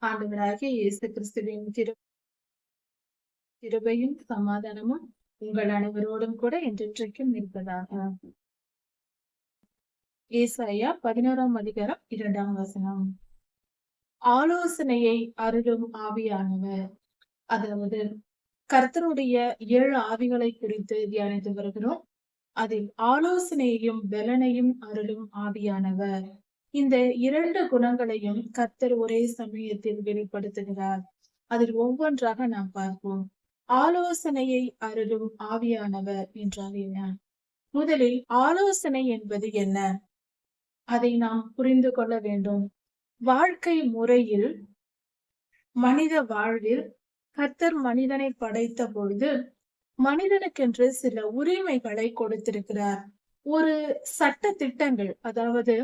ஆண்டவராகிய இயேசு கிறிஸ்துவின் கிருபையும் சமாதானமும் உங்கள் அனைவரோடும் கூட என்றென்றைக்கும் இருப்பதாக. ஏசாயா 11ஆம் அதிகாரம் 2ஆம் வசனம். ஆலோசனையை அருளும் ஆவியானவர். அதாவது கர்த்தருடைய 7 ஆவிகளை குறித்து தியானித்து வருகிறோம். அதில் ஆலோசனையையும் பலனையும் அருளும் ஆவியானவர். இந்த 2 குணங்களையும் கர்த்தர் ஒரே சமயத்தில் வெளிப்படுத்துகிறார். அதில் ஒவ்வொன்றாக நாம் பார்ப்போம். ஆலோசனையை அருளும் ஆவியானவர் என்றால் என்ன? முதலில் ஆலோசனை என்பது என்ன? அதை நாம் புரிந்து கொள்ள வேண்டும். வாழ்க்கை முறையில், மனித வாழ்வில் கர்த்தர் மனிதனை படைத்த பொழுது மனிதனுக்கென்று சில உரிமைகளை கொடுத்திருக்கிறார். ஒரு சட்ட திட்டங்கள், அதாவது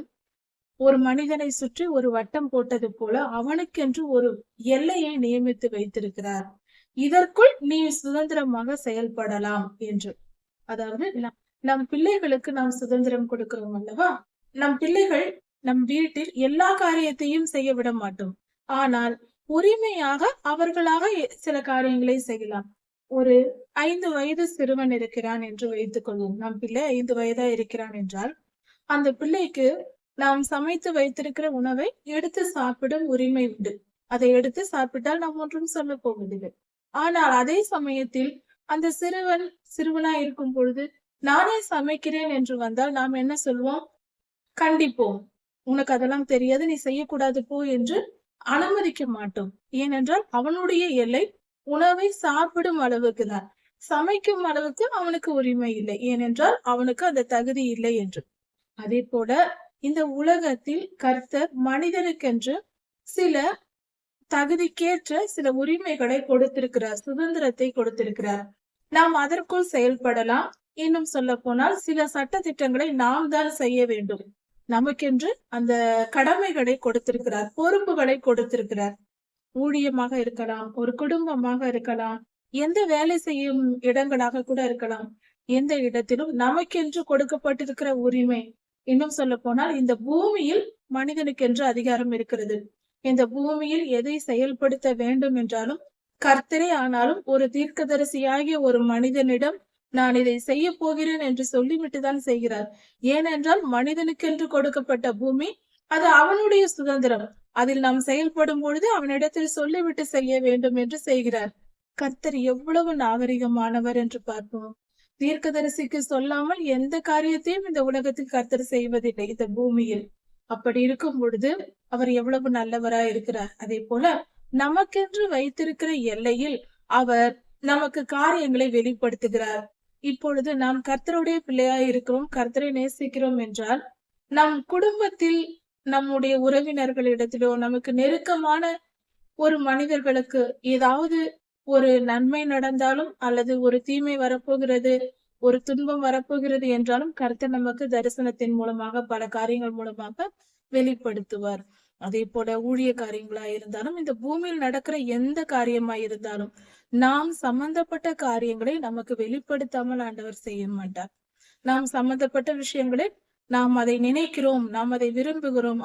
ஒரு மனிதனை சுற்றி ஒரு வட்டம் போட்டது போல அவனுக்கென்று ஒரு எல்லையை நியமித்து வைத்திருக்கிறார். இதற்குள் நீ சுதந்திரமாக செயல்படலாம் என்று. அதாவது நம் பிள்ளைகளுக்கு நாம் சுதந்திரம் கொடுக்கிறோம் அல்லவா? நம் பிள்ளைகள் நம் வீட்டில் எல்லா காரியத்தையும் செய்ய விட மாட்டோம். ஆனால் உரிமையாக அவர்களாக சில காரியங்களை செய்யலாம். ஒரு 5 வயது சிறுவன் இருக்கிறான் என்று வைத்துக் கொள்வோம். நம் பிள்ளை 5 வயதா இருக்கிறான் என்றால் அந்த பிள்ளைக்கு நாம் சமைத்து வைத்திருக்கிற உணவை எடுத்து சாப்பிடும் உரிமை உண்டு. அதை எடுத்து சாப்பிட்டால் நாம் ஒன்றும் சொல்ல போவதில்லை. ஆனால் அதே சமயத்தில் அந்த சிறுவனா இருக்கும் பொழுது நானே சமைக்கிறேன் என்று வந்தால் நாம் என்ன சொல்வோம்? கண்டிப்போம். உனக்கு அதெல்லாம் தெரியாது, நீ செய்யக்கூடாது போ என்று அனுமதிக்க மாட்டோம். ஏனென்றால் அவனுடைய எல்லை உணவை சாப்பிடும் அளவுக்கு தான். சமைக்கும் அளவுக்கு அவனுக்கு உரிமை இல்லை. ஏனென்றால் அவனுக்கு அந்த தகுதி இல்லை என்று. அதே போல இந்த உலகத்தில் கர்த்தர் மனிதனுக்கென்று சில தகுதிக்கேற்ற சில உரிமைகளை கொடுத்திருக்கிறார், சுதந்திரத்தை கொடுத்திருக்கிறார். நாம் அதற்குள் செயல்படலாம். இன்னும் சொல்ல போனால் சில சட்ட திட்டங்களை நாம் தான் செய்ய வேண்டும். நமக்கென்று அந்த கடமைகளை கொடுத்திருக்கிறார், பொறுப்புகளை கொடுத்திருக்கிறார். ஊழியமாக இருக்கலாம், ஒரு குடும்பமாக இருக்கலாம், எந்த வேலை செய்யும் இடங்களாக கூட இருக்கலாம். எந்த இடத்திலும் நமக்கென்று கொடுக்கப்பட்டிருக்கிற உரிமை. இன்னும் சொல்ல போனால் இந்த பூமியில் மனிதனுக்கென்று அதிகாரம் இருக்கிறது. இந்த பூமியில் எதை செயல்படுத்த வேண்டும் என்றாலும் கர்த்தரே ஆனாலும் ஒரு தீர்க்கதரிசியாகிய ஒரு மனிதனிடம் நான் இதை செய்ய போகிறேன் என்று சொல்லிவிட்டுதான் செய்கிறார். ஏனென்றால் மனிதனுக்கென்று கொடுக்கப்பட்ட பூமி அது அவனுடைய சுதந்திரம். அதில் நாம் செயல்படும் பொழுது அவனிடத்தில் சொல்லிவிட்டு செய்ய வேண்டும் என்று செய்கிறார். கர்த்தர் எவ்வளவு நாகரிகமானவர் என்று பார்ப்போம். தீர்க்கதரிசிக்கு சொல்லாமல் எந்த காரியத்தையும் இந்த உலகத்தில் கர்த்தர் செய்வதில்லை இந்த பூமியில். அப்படி இருக்கும் பொழுது அவர் எவ்வளவு நல்லவராய் இருக்கிறார். அதே போல நமக்கென்று வைத்திருக்கிற எல்லையில் அவர் நமக்கு காரியங்களை வெளிப்படுத்துகிறார். இப்பொழுது நாம் கர்த்தருடைய பிள்ளையாய் இருக்கிறோம், கர்த்தரை நேசிக்கிறோம் என்றால் நம் குடும்பத்தில் நம்முடைய உறவினர்களிடத்திலோ நமக்கு நெருக்கமான ஒரு மனிதர்களுக்கு ஏதாவது ஒரு நன்மை நடந்தாலும் அல்லது ஒரு தீமை வரப்போகிறது, ஒரு துன்பம் வரப்போகிறது என்றாலும் கர்த்தர் நமக்கு தரிசனத்தின் மூலமாக பல காரியங்கள் மூலமாக வெளிப்படுத்துவார். அதே போல ஊழிய காரியங்களா இருந்தாலும் இந்த பூமியில் நடக்கிற எந்த காரியமா இருந்தாலும் நாம் சம்பந்தப்பட்ட காரியங்களை நமக்கு வெளிப்படுத்தாமல் ஆண்டவர் செய்ய மாட்டார். நாம் சம்பந்தப்பட்ட விஷயங்களை நாம் அதை நினைக்கிறோம், நாம் அதை விரும்புகிறோம்,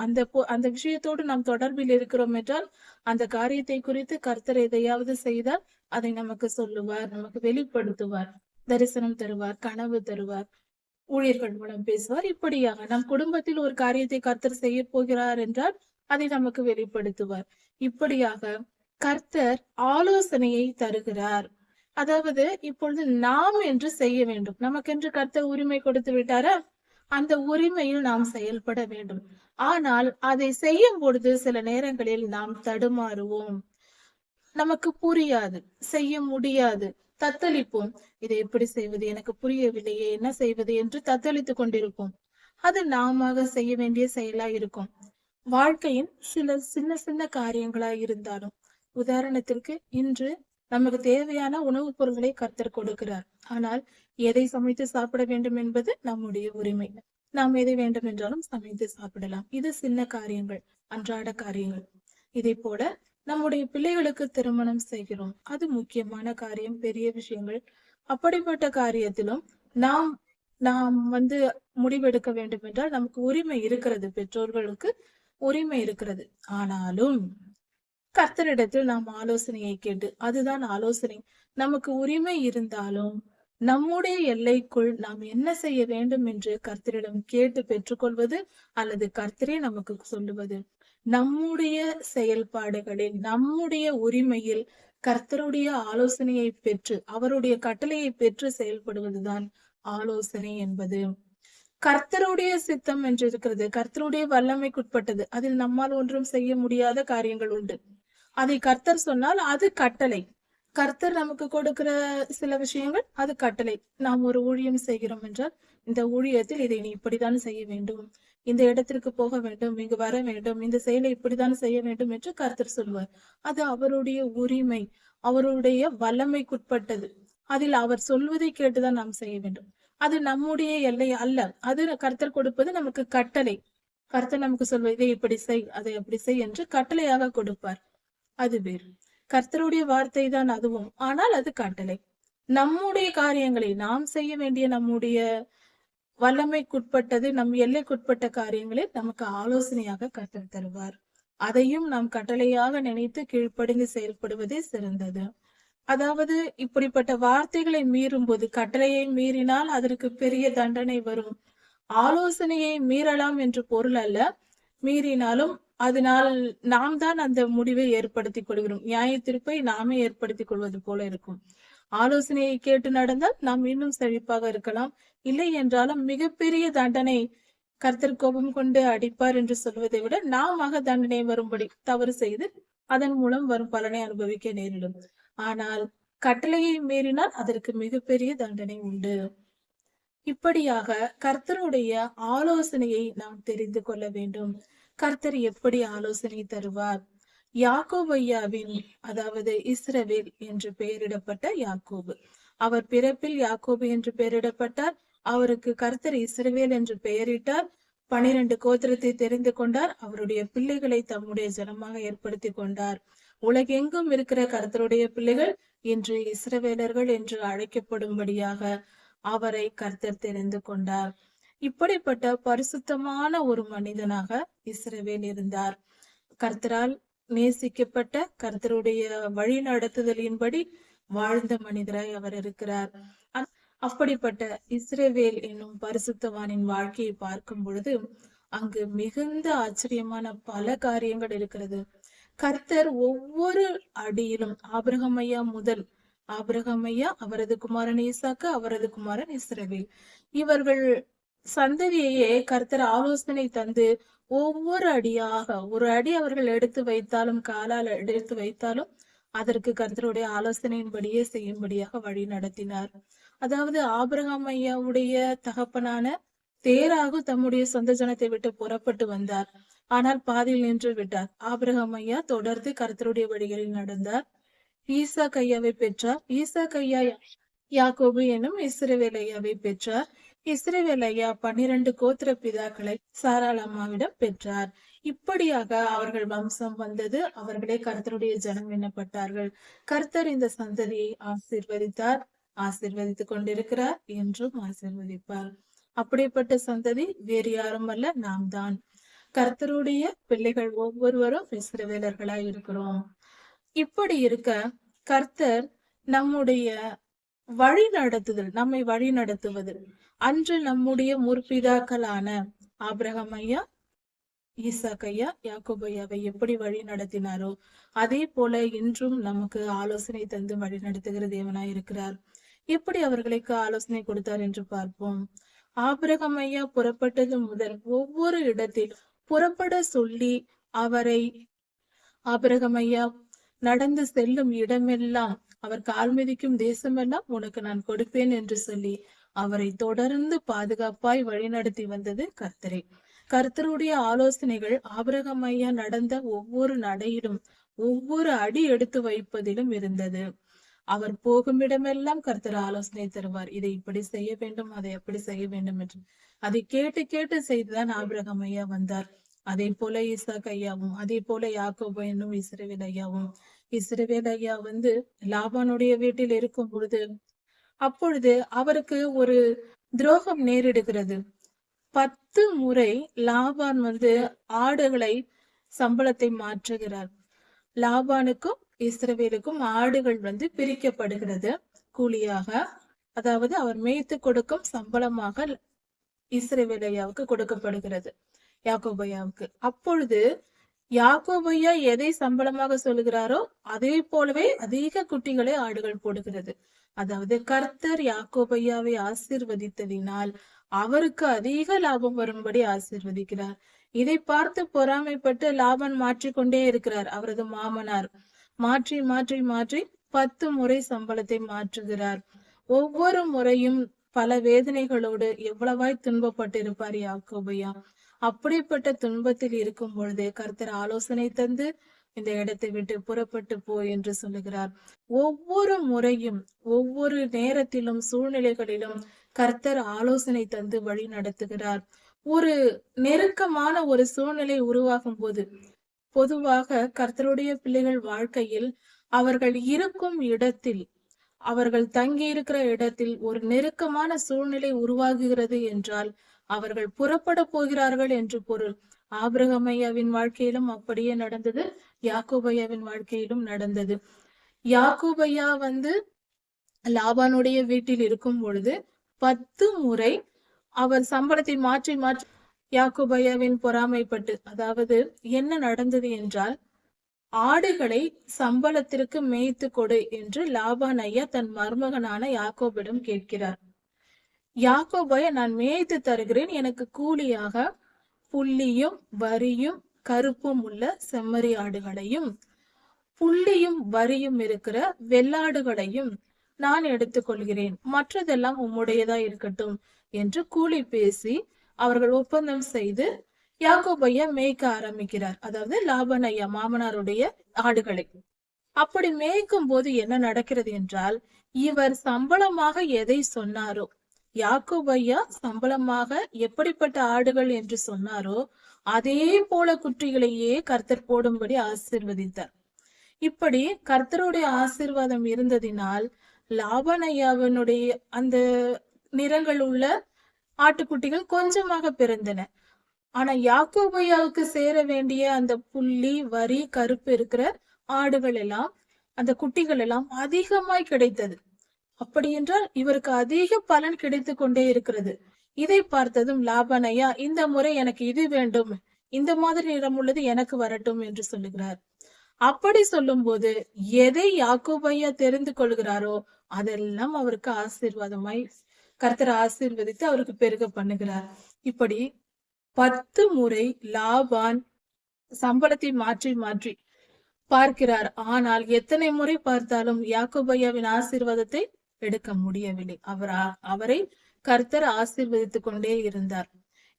அந்த விஷயத்தோடு நாம் தொடர்பில் இருக்கிறோம் என்றால் அந்த காரியத்தை குறித்து கர்த்தர் எதையாவது செய்தால் அதை நமக்கு சொல்லுவார், நமக்கு வெளிப்படுத்துவார், தரிசனம் தருவார், கனவு தருவார், ஊழியர்கள் மூலம் பேசுவார். இப்படியாக நம் குடும்பத்தில் ஒரு காரியத்தை கர்த்தர் செய்ய போகிறார் என்றால் அதை நமக்கு வெளிப்படுத்துவார். இப்படியாக கர்த்தர் ஆலோசனையை தருகிறார். அதாவது இப்பொழுது நாம் என்று செய்ய வேண்டும். நமக்கென்று கர்த்தர் உரிமை கொடுத்து விட்டாரா? அந்த உரிமையில் நாம் செயல்பட வேண்டும். ஆனால் அதை செய்யும் பொழுது சில நேரங்களில் நாம் தடுமாறுவோம், நமக்கு புரியாது, செய்ய முடியாது, தத்தளிப்போம். இதை எப்படி செய்வது, எனக்கு புரியவில்லையே, என்ன செய்வது என்று தத்தளித்துக் கொண்டிருப்போம். அது நாம செய்ய வேண்டிய செயலா இருக்கும். வாழ்க்கையின் சில சின்ன சின்ன காரியங்களா இருந்தாலும், உதாரணத்திற்கு இன்று நமக்கு தேவையான உணவுப் பொருட்களை கர்த்தர் கொடுக்கிறார். ஆனால் எதை சமைத்து சாப்பிட வேண்டும் என்பது நம்முடைய உரிமை. நாம் எதை வேண்டும் என்றாலும் சமைத்து சாப்பிடலாம். இது சின்ன காரியங்கள், அன்றாட காரியங்கள். இதே போல நம்முடைய பிள்ளைகளுக்கு திருமணம் செய்கிறோம், அது முக்கியமான காரியம், பெரிய விஷயங்கள். அப்படிப்பட்ட காரியத்திலும் நாம் நாம் முடிவெடுக்க வேண்டும் என்றால் நமக்கு உரிமை இருக்கிறது, பெற்றோர்களுக்கு உரிமை இருக்கிறது. ஆனாலும் கர்த்தரிடத்தில் நாம் ஆலோசனையை கேட்டு, அதுதான் ஆலோசனை. நமக்கு உரிமை இருந்தாலும் நம்முடைய எல்லைக்குள் நாம் என்ன செய்ய வேண்டும் என்று கர்த்தரிடம் கேட்டு பெற்றுக்கொள்வது, அல்லது கர்த்தரே நமக்கு சொல்லுவது. நம்முடைய செயல்பாடுகளில், நம்முடைய உரிமையில் கர்த்தருடைய ஆலோசனையை பெற்று, அவருடைய கட்டளையை பெற்று செயல்படுவதுதான் ஆலோசனை என்பது. கர்த்தருடைய சித்தம் என்று இருக்கிறது. கர்த்தருடைய வல்லமைக்குட்பட்டது. அதில் நம்மால் ஒன்றும் செய்ய முடியாத காரியங்கள் உண்டு. அதை கர்த்தர் சொன்னால் அது கட்டளை. கர்த்தர் நமக்கு கொடுக்கிற சில விஷயங்கள் அது கட்டளை. நாம் ஒரு ஊழியம் செய்கிறோம் என்றால், இந்த ஊழியத்தில் இதை நீ இப்படித்தான் செய்ய வேண்டும், இந்த இடத்திற்கு போக வேண்டும், இங்கு வர வேண்டும், இந்த செயலை இப்படித்தான் செய்ய வேண்டும் என்று கர்த்தர் சொல்வார். அது அவருடைய உரிமை, அவருடைய வல்லமைக்குட்பட்டது. அதில் அவர் சொல்வதை கேட்டுதான் நாம் செய்ய வேண்டும். அது நம்முடைய எல்லை அல்ல. அது கர்த்தர் கொடுப்பது நமக்கு கட்டளை. கர்த்தர் நமக்கு சொல்வது இதை இப்படி செய், அதை அப்படி செய் என்று கட்டளையாக கொடுப்பார். அது வேறு. கர்த்தருடைய வார்த்தை தான் அதுவும். ஆனால் அது கட்டளை. நம்முடைய காரியங்களை நாம் செய்ய வேண்டிய, நம்முடைய வல்லமைக்குட்பட்டது, நம் எல்லைக்குட்பட்ட காரியங்களை நமக்கு ஆலோசனையாக கர்த்தர் தருவார். அதையும் நாம் கட்டளையாக நினைத்து கீழ்ப்படிந்து செயல்படுவதே சிறந்தது. அதாவது இப்படிப்பட்ட வார்த்தைகளை மீறும் போது, கட்டளையை மீறினால் அதற்கு பெரிய தண்டனை வரும். ஆலோசனையை மீறலாம் என்று பொருள் அல்ல. மீறினாலும் அதனால் நாம் தான் அந்த முடிவை ஏற்படுத்திக் கொள்கிறோம். நியாய தீர்ப்பை நாமே ஏற்படுத்திக் கொள்வது போல இருக்கும். ஆலோசனையை கேட்டு நடந்தால் நாம் இன்னும் செழிப்பாக இருக்கலாம். இல்லை என்றாலும் மிகப்பெரிய தண்டனை, கர்த்தர் கோபம் கொண்டு அடிப்பார் என்று சொல்வதை விட நாமாக தண்டனை வரும்படி தவறு செய்து அதன் மூலம் வரும் பலனை அனுபவிக்க நேரிடும். ஆனால் கட்டளையை மீறினால் அதற்கு மிகப்பெரிய தண்டனை உண்டு. இப்படியாக கர்த்தருடைய ஆலோசனையை நாம் தெரிந்து கொள்ள வேண்டும். கர்த்தர் எப்படி ஆலோசனை தருவார்? யாக்கோபு ஐயாவின், அதாவது இஸ்ரவேல் என்று பெயரிடப்பட்ட யாக்கோபு, அவர் பிறப்பில் யாக்கோபு என்று பெயரிடப்பட்டார். அவருக்கு கர்த்தர் இஸ்ரவேல் என்று பெயரிட்டார். 12 கோத்திரத்தை தெரிந்து கொண்டார். அவருடைய பிள்ளைகளை தம்முடைய ஜனமாக ஏற்படுத்தி கொண்டார். உலகெங்கும் இருக்கிற கர்த்தருடைய பிள்ளைகள் இன்று இஸ்ரவேலர்கள் என்று அழைக்கப்படும்படியாக அவரை கர்த்தர் தெரிந்து கொண்டார். இப்படிப்பட்ட பரிசுத்தமான ஒரு மனிதனாக இஸ்ரவேல் இருந்தார். கர்த்தரால் நேசிக்கப்பட்ட, கர்த்தருடைய வழி நடத்துதலின்படி வாழ்ந்த மனிதராய் அவர் இருக்கிறார். அப்படிப்பட்ட இஸ்ரவேல் என்னும் பரிசுத்தவானின் வாழ்க்கையை பார்க்கும் பொழுது அங்கு மிகுந்த ஆச்சரியமான பல காரியங்கள் இருக்கிறது. கர்த்தர் ஒவ்வொரு அடியிலும், ஆபிரகாம் ஐயா முதல், ஆபிரகாம் ஐயா, அவரது குமாரன் ஈசாக்கு, அவரது குமாரன் இஸ்ரவேல், இவர்கள் சந்ததியையே கர்த்தர் ஆலோசனை தந்து ஒவ்வொரு அடியாக, ஒரு அடி அவர்கள் எடுத்து வைத்தாலும், காலால் எடுத்து வைத்தாலும் அதற்கு கர்த்தருடைய ஆலோசனையின்படியே செய்யும்படியாக வழி நடத்தினார். அதாவது ஆபிரகாம் ஐயாவுடைய தகப்பனான தேராகு தம்முடைய சொந்த ஜனத்தை விட்டு புறப்பட்டு வந்தார். ஆனால் பாதியில் நின்று விட்டார். ஆபிரகாம் ஐயா தொடர்ந்து கர்த்தருடைய வழிகளில் நடந்தார். ஈசாக் ஐயாவை பெற்றார். ஈசாக் ஐயா யாக்கோபு எனும் இஸ்ரவேல் ஐயாவை பெற்றார். இஸ்ரவேல் ஐயா 12 கோத்திர பிதாக்களை சாராள் அம்மாவிடம் பெற்றார். இப்படியாக அவர்கள் வம்சம் வந்தது. அவர்களே கர்த்தருடைய ஜனம் எனப்பட்டார்கள். கர்த்தர் இந்த சந்ததியை ஆசீர்வதித்தார், ஆசீர்வதித்துக் கொண்டிருக்கிறார், என்றும் ஆசீர்வதிப்பார். அப்படிப்பட்ட சந்ததி வேறு யாரும் அல்ல, நாம் தான். கர்த்தருடைய பிள்ளைகள் ஒவ்வொருவரும் இஸ்ரவேலர்களாய் இருக்கிறோம். இப்படி இருக்க கர்த்தர் நம்முடைய வழி நடத்துதல், நம்மை வழி நடத்துவது, அன்று நம்முடைய முற்பிதாக்களான ஆபிரகாம் ஐயா, ஈசாக் ஐயா, யாக்கோபு ஐயாவை எப்படி வழி நடத்தினாரோ அதே போல இன்றும் நமக்கு ஆலோசனை தந்து வழி நடத்துகிற தேவனாய் இருக்கிறார். எப்படி அவர்களுக்கு ஆலோசனை கொடுத்தார் என்று பார்ப்போம். ஆபிரகாம் ஐயா புறப்பட்டது முதல் ஒவ்வொரு இடத்தில் புறப்பட சொல்லி அவரை, ஆபிரகாம் ஐயா நடந்து செல்லும் இடமெல்லாம், அவர் கால் மிதிக்கும் தேசமெல்லாம் உனக்கு நான் கொடுப்பேன் என்று சொல்லி அவரை தொடர்ந்து பாதுகாப்பாய் வழிநடத்தி வந்தது கர்த்தரே. கர்த்தருடைய ஆலோசனைகள் ஆபிரகாம் ஐயா நடந்த ஒவ்வொரு நடையிலும், ஒவ்வொரு அடி எடுத்து வைப்பதிலும் இருந்தது. அவர் போகும் இடமெல்லாம் கர்த்தர் ஆலோசனை தருவார். இதை இப்படி செய்ய வேண்டும், அதை அப்படி செய்ய வேண்டும் என்று. அதை கேட்டு கேட்டு செய்துதான் ஆபிரகாம் ஐயா வந்தார். அதே போல ஈசாக் ஐயாவும், அதே போல யாக்கோபு என்னும் இஸ்ரவேல் ஐயாவும். இஸ்ரவேல் ஐயா லாபானுடைய வீட்டில் இருக்கும் பொழுது, அப்பொழுது அவருக்கு ஒரு துரோகம் நேரிடுகிறது. 10 முறை லாபான் ஆடுகளை சம்பளத்தை மாற்றுகிறார். லாபானுக்கும் இஸ்ரவேலுக்கும் ஆடுகள் பிரிக்கப்படுகிறது கூலியாக. அதாவது அவர் மேய்த்து கொடுக்கும் சம்பளமாக இஸ்ரவேலையாவுக்கு கொடுக்கப்படுகிறது, யாக்கோபையாவுக்கு. அப்பொழுது யாக்கோபையா எதை சம்பளமாக சொல்லுகிறாரோ அதே போலவே அதிக குட்டிகளை ஆடுகள் போடுகிறது. அதாவது கர்த்தர் யாக்கோபையாவை ஆசீர்வதித்ததினால் அவருக்கு அதிக லாபம் வரும்படி ஆசீர்வதிக்கிறார். இதை பார்த்து பொறாமைப்பட்டு லாபன் மாற்றிக்கொண்டே இருக்கிறார். அவரது மாமனார் மாற்றி மாற்றி மாற்றி 10 முறை சம்பளத்தை மாற்றுகிறார். ஒவ்வொரு முறையும் பல வேதனைகளோடு எவ்வளவாய் துன்பப்பட்டிருப்பார் யாக்கோபையா. அப்படிப்பட்ட துன்பத்தில் இருக்கும் பொழுது கர்த்தர் ஆலோசனை தந்து இந்த இடத்தை விட்டு புறப்பட்டு போ என்று சொல்லுகிறார். ஒவ்வொரு முறையும் ஒவ்வொரு நேரத்திலும் சூழ்நிலைகளிலும் கர்த்தர் ஆலோசனை தந்து வழி நடத்துகிறார். ஒரு நெருக்கமான ஒரு சூழ்நிலை உருவாகும் போது பொதுவாக கர்த்தருடைய பிள்ளைகள் வாழ்க்கையில் அவர்கள் இருக்கும் இடத்தில், அவர்கள் தங்கி இருக்கிற இடத்தில் ஒரு நெருக்கமான சூழ்நிலை உருவாகுகிறது என்றால் அவர்கள் புறப்பட போகிறார்கள் என்று பொருள். ஆபிரகாமையாவின் வாழ்க்கையிலும் அப்படியே நடந்தது, யாக்கோபையாவின் வாழ்க்கையிலும் நடந்தது. யாக்கோபையா லாபானுடைய வீட்டில் இருக்கும் பொழுது 10 முறை அவர் சம்பளத்தை மாற்றி மாற்றி யாக்கோபையாவின் பொறாமைப்பட்டு, அதாவது என்ன நடந்தது என்றால், ஆடுகளை சம்பளத்திற்கு மேய்த்து கொடு என்று லாபான் ஐயா தன் மருமகனான யாக்கோபிடம் கேட்கிறார். யாக்கோபையா, நான் மேய்த்து தருகிறேன், எனக்கு கூலியாக புள்ளியும் வரியும் கருப்பும் உள்ள செம்மறி ஆடுகளையும் புள்ளியும் வரியும் இருக்கிற வெள்ளாடுகளையும் நான் எடுத்துக்கொள்கிறேன், மற்றதெல்லாம் உம்முடையதா இருக்கட்டும் என்று கூலி பேசி அவர்கள் ஒப்பந்தம் செய்து யாக்கோபையா மேய்க்க ஆரம்பிக்கிறார். அதாவது லாபான் ஐயா மாமனாருடைய ஆடுகளை. அப்படி மேய்க்கும் போது என்ன நடக்கிறது என்றால், இவர் சம்பளமாக எதை சொன்னாரோ, யாக்கோபையா சம்பளமாக எப்படிப்பட்ட ஆடுகள் என்று சொன்னாரோ அதே போல குட்டிகளையே கர்த்தர் போடும்படி ஆசீர்வதித்தார். இப்படி கர்த்தருடைய ஆசீர்வாதம் இருந்ததினால் லாபான் ஐயாவினுடைய அந்த நிறங்கள் உள்ள ஆட்டுக்குட்டிகள் கொஞ்சமாக பிறந்தன. ஆனா யாக்கோபையாவுக்கு சேர வேண்டிய அந்த புள்ளி வரி கருப்பு இருக்கிற ஆடுகள் எல்லாம், அந்த குட்டிகள் எல்லாம் அதிகமாய் கிடைத்தது. அப்படி என்றால் இவருக்கு அதிக பலன் கிடைத்து கொண்டே இருக்கிறது. இதை பார்த்ததும் லாபான் ஐயா, இந்த முறை எனக்கு இது வேண்டும், இந்த மாதிரி நிறம் உள்ளது எனக்கு வரட்டும் என்று சொல்லுகிறார். அப்படி சொல்லும் போது எதை யாக்கோபையா தெரிந்து கொள்கிறாரோ அதெல்லாம் அவருக்கு ஆசீர்வாதமாய் கர்த்தர் ஆசீர்வதித்து அவருக்கு பெருக பண்ணுகிறார். இப்படி 10 முறை லாபான் சம்பளத்தை மாற்றி மாற்றி பார்க்கிறார். ஆனால் எத்தனை முறை பார்த்தாலும் யாக்கோபையாவின் ஆசீர்வாதத்தை எடுக்க முடியவில்லை. அவரை கர்த்தர் ஆசீர்வதித்துக் கொண்டே இருந்தார்.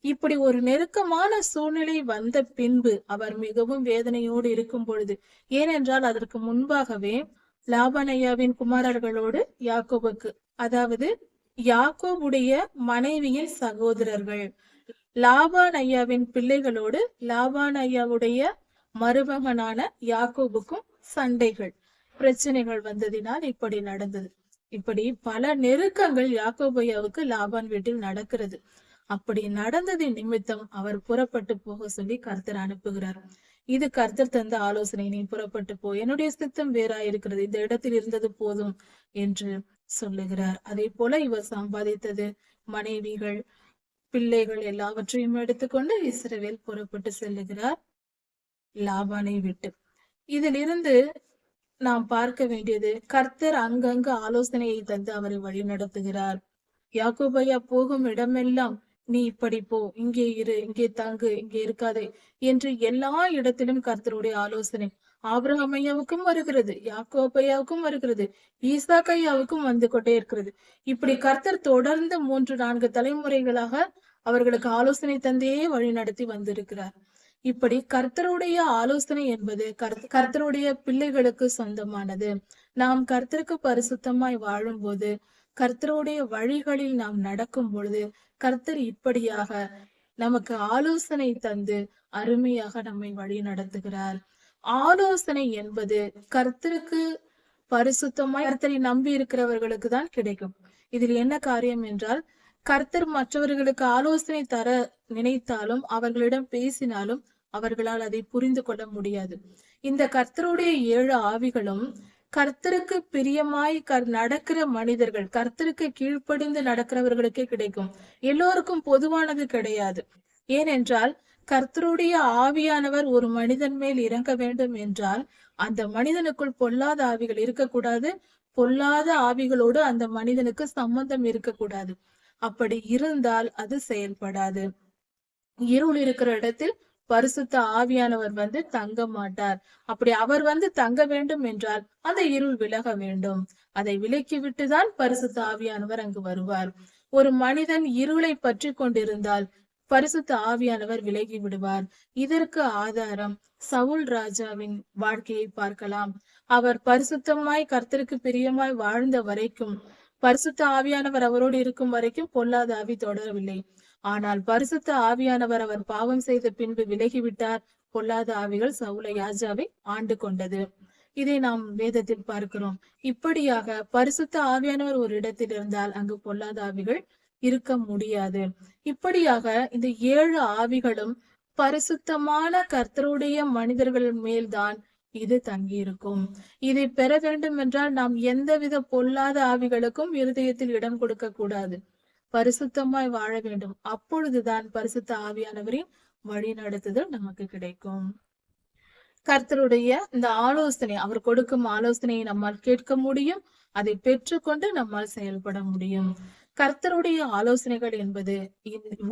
இப்படி ஒரு நெருக்கமான சூழ்நிலை வந்த பின்பு அவர் மிகவும் வேதனையோடு இருக்கும் பொழுது, ஏனென்றால் அதற்கு முன்பாகவே லாபான் ஐயாவின் குமாரர்களோடு யாக்கோபுக்கு, அதாவது யாக்கோபுடைய மனைவியின் சகோதரர்கள் லாபான் ஐயாவின் பிள்ளைகளோடு லாபான் ஐயாவுடைய மருமகனான யாக்கோபுக்கும் சண்டைகள், பிரச்சனைகள் வந்ததினால் இப்படி நடந்தது. இப்படி பல நெருக்கங்கள் யாக்கோபையாவுக்கு லாபான் வீட்டில் நடக்கிறது. அப்படி நடந்ததின் நிமித்தம் அவர் புறப்பட்டு போக சொல்லி கர்த்தர் அனுப்புகிறார். இது கர்த்தர் தந்த ஆலோசனை, நீ புறப்பட்டு போ, என்னுடைய சித்தம் வேறாயிருக்கிறது, இந்த இடத்தில் இருந்தது போதும் என்று சொல்லுகிறார். அதே போல இவர் சம்பாதித்தது, மனைவிகள், பிள்ளைகள் எல்லாவற்றையும் எடுத்துக்கொண்டு இஸ்ரவேல் புறப்பட்டு செல்லுகிறார் லாபானை விட்டு. இதிலிருந்து நாம் பார்க்க வேண்டியது, கர்த்தர் அங்கங்கு ஆலோசனையை தந்து அவரை வழி நடத்துகிறார். யாக்கோபையா போகும் இடமெல்லாம் நீ இப்படி போ, இங்கே இரு, இங்கே தங்கு, இங்கே இருக்காதே என்று எல்லா இடத்திலும் கர்த்தருடைய ஆலோசனை ஆபிரகாம் ஐயாவுக்கும் வருகிறது, யாக்கோபையாவுக்கும் வருகிறது, ஈசாக் ஐயாவுக்கும் வந்து கொண்டே இருக்கிறது. இப்படி கர்த்தர் தொடர்ந்து 3-4 தலைமுறைகளாக அவர்களுக்கு ஆலோசனை தந்தே வழி நடத்தி வந்திருக்கிறார். இப்படி கர்த்தருடைய ஆலோசனை என்பது கர்த்தருடைய பிள்ளைகளுக்கு சொந்தமானது. நாம் கர்த்தருக்கு பரிசுத்தமாய் வாழும் போது, கர்த்தருடைய வழிகளில் நாம் நடக்கும் பொழுது, கர்த்தர் இப்படியாக நமக்கு ஆலோசனை தந்து அருமையாக நம்மை வழி நடத்துகிறார். ஆலோசனை என்பது கர்த்தருக்கு பரிசுத்தமாய் கர்த்தரை நம்பி இருக்கிறவர்களுக்கு தான் கிடைக்கும். இதில் என்ன காரியம் என்றால், கர்த்தர் மற்றவர்களுக்கு ஆலோசனை தர நினைத்தாலும் அவர்களிடம் பேசினாலும் அவர்களால் அதை புரிந்து கொள்ள முடியாது. இந்த கர்த்தருடைய 7 ஆவிகளும் கர்த்தருக்கு பிரியமாய் நடக்கிற மனிதர்கள், கர்த்தருக்கு கீழ்ப்படிந்து நடக்கிறவர்களுக்கே கிடைக்கும். எல்லோருக்கும் பொதுவானது கிடையாது. ஏனென்றால் கர்த்தருடைய ஆவியானவர் ஒரு மனிதன் மேல் இறங்க வேண்டும் என்றால் அந்த மனிதனுக்குள் பொல்லாத ஆவிகள் இருக்கக்கூடாது. பொல்லாத ஆவிகளோடு அந்த மனிதனுக்கு சம்பந்தம் இருக்கக்கூடாது. அப்படி இருந்தால் அது செயல்படாது. இருள் இருக்கிற இடத்தில் பரிசுத்த ஆவியானவர் வந்து தங்க மாட்டார். அப்படி அவர் வந்து தங்க வேண்டும் என்றால் அந்த இருள் விலக வேண்டும். அதை விலக்கி விட்டுதான் பரிசுத்த ஆவியானவர் அங்கு வருவார். ஒரு மனிதன் இருளை பற்றி கொண்டிருந்தால் பரிசுத்த ஆவியானவர் விலகி விடுவார். இதற்கு ஆதாரம் சவுல் ராஜாவின் வாழ்க்கையை பார்க்கலாம். அவர் பரிசுத்தமாய் கர்த்தருக்கு பிரியமாய் வாழ்ந்த வரைக்கும், பரிசுத்த ஆவியானவர் அவரோடு இருக்கும் வரைக்கும் பொல்லாத ஆவி தொடரவில்லை. ஆனால் பரிசுத்த ஆவியானவர் அவர் பாவம் செய்த பின்பு விலகிவிட்டார். பொல்லாத ஆவிகள் சவுலை ராஜாவை ஆண்டு கொண்டது. இதை நாம் வேதத்தில் பார்க்கிறோம். இப்படியாக பரிசுத்த ஆவியானவர் ஒரு இடத்தில் இருந்தால் அங்கு பொல்லாத ஆவிகள் இருக்க முடியாது. இப்படியாக இந்த 7 ஆவிகளும் பரிசுத்தமான கர்த்தருடைய மனிதர்கள் மேல்தான் இது தங்கியிருக்கும். இதை பெற வேண்டும் என்றால் நாம் எந்தவித பொல்லாத ஆவிகளுக்கும் இருதயத்தில் இடம் கொடுக்க கூடாது. பரிசுத்தமாய் வாழ வேண்டும். அப்பொழுதுதான் பரிசுத்த ஆவியானவரின் வழி நடத்துதல் நமக்கு கிடைக்கும். கர்த்தருடைய இந்த ஆலோசனை, அவர் கொடுக்கும் ஆலோசனையை நம்மால் கேட்க முடியும். அதை பெற்றுக்கொண்டு நம்மால் செயல்பட முடியும். கர்த்தருடைய ஆலோசனைகள் என்பது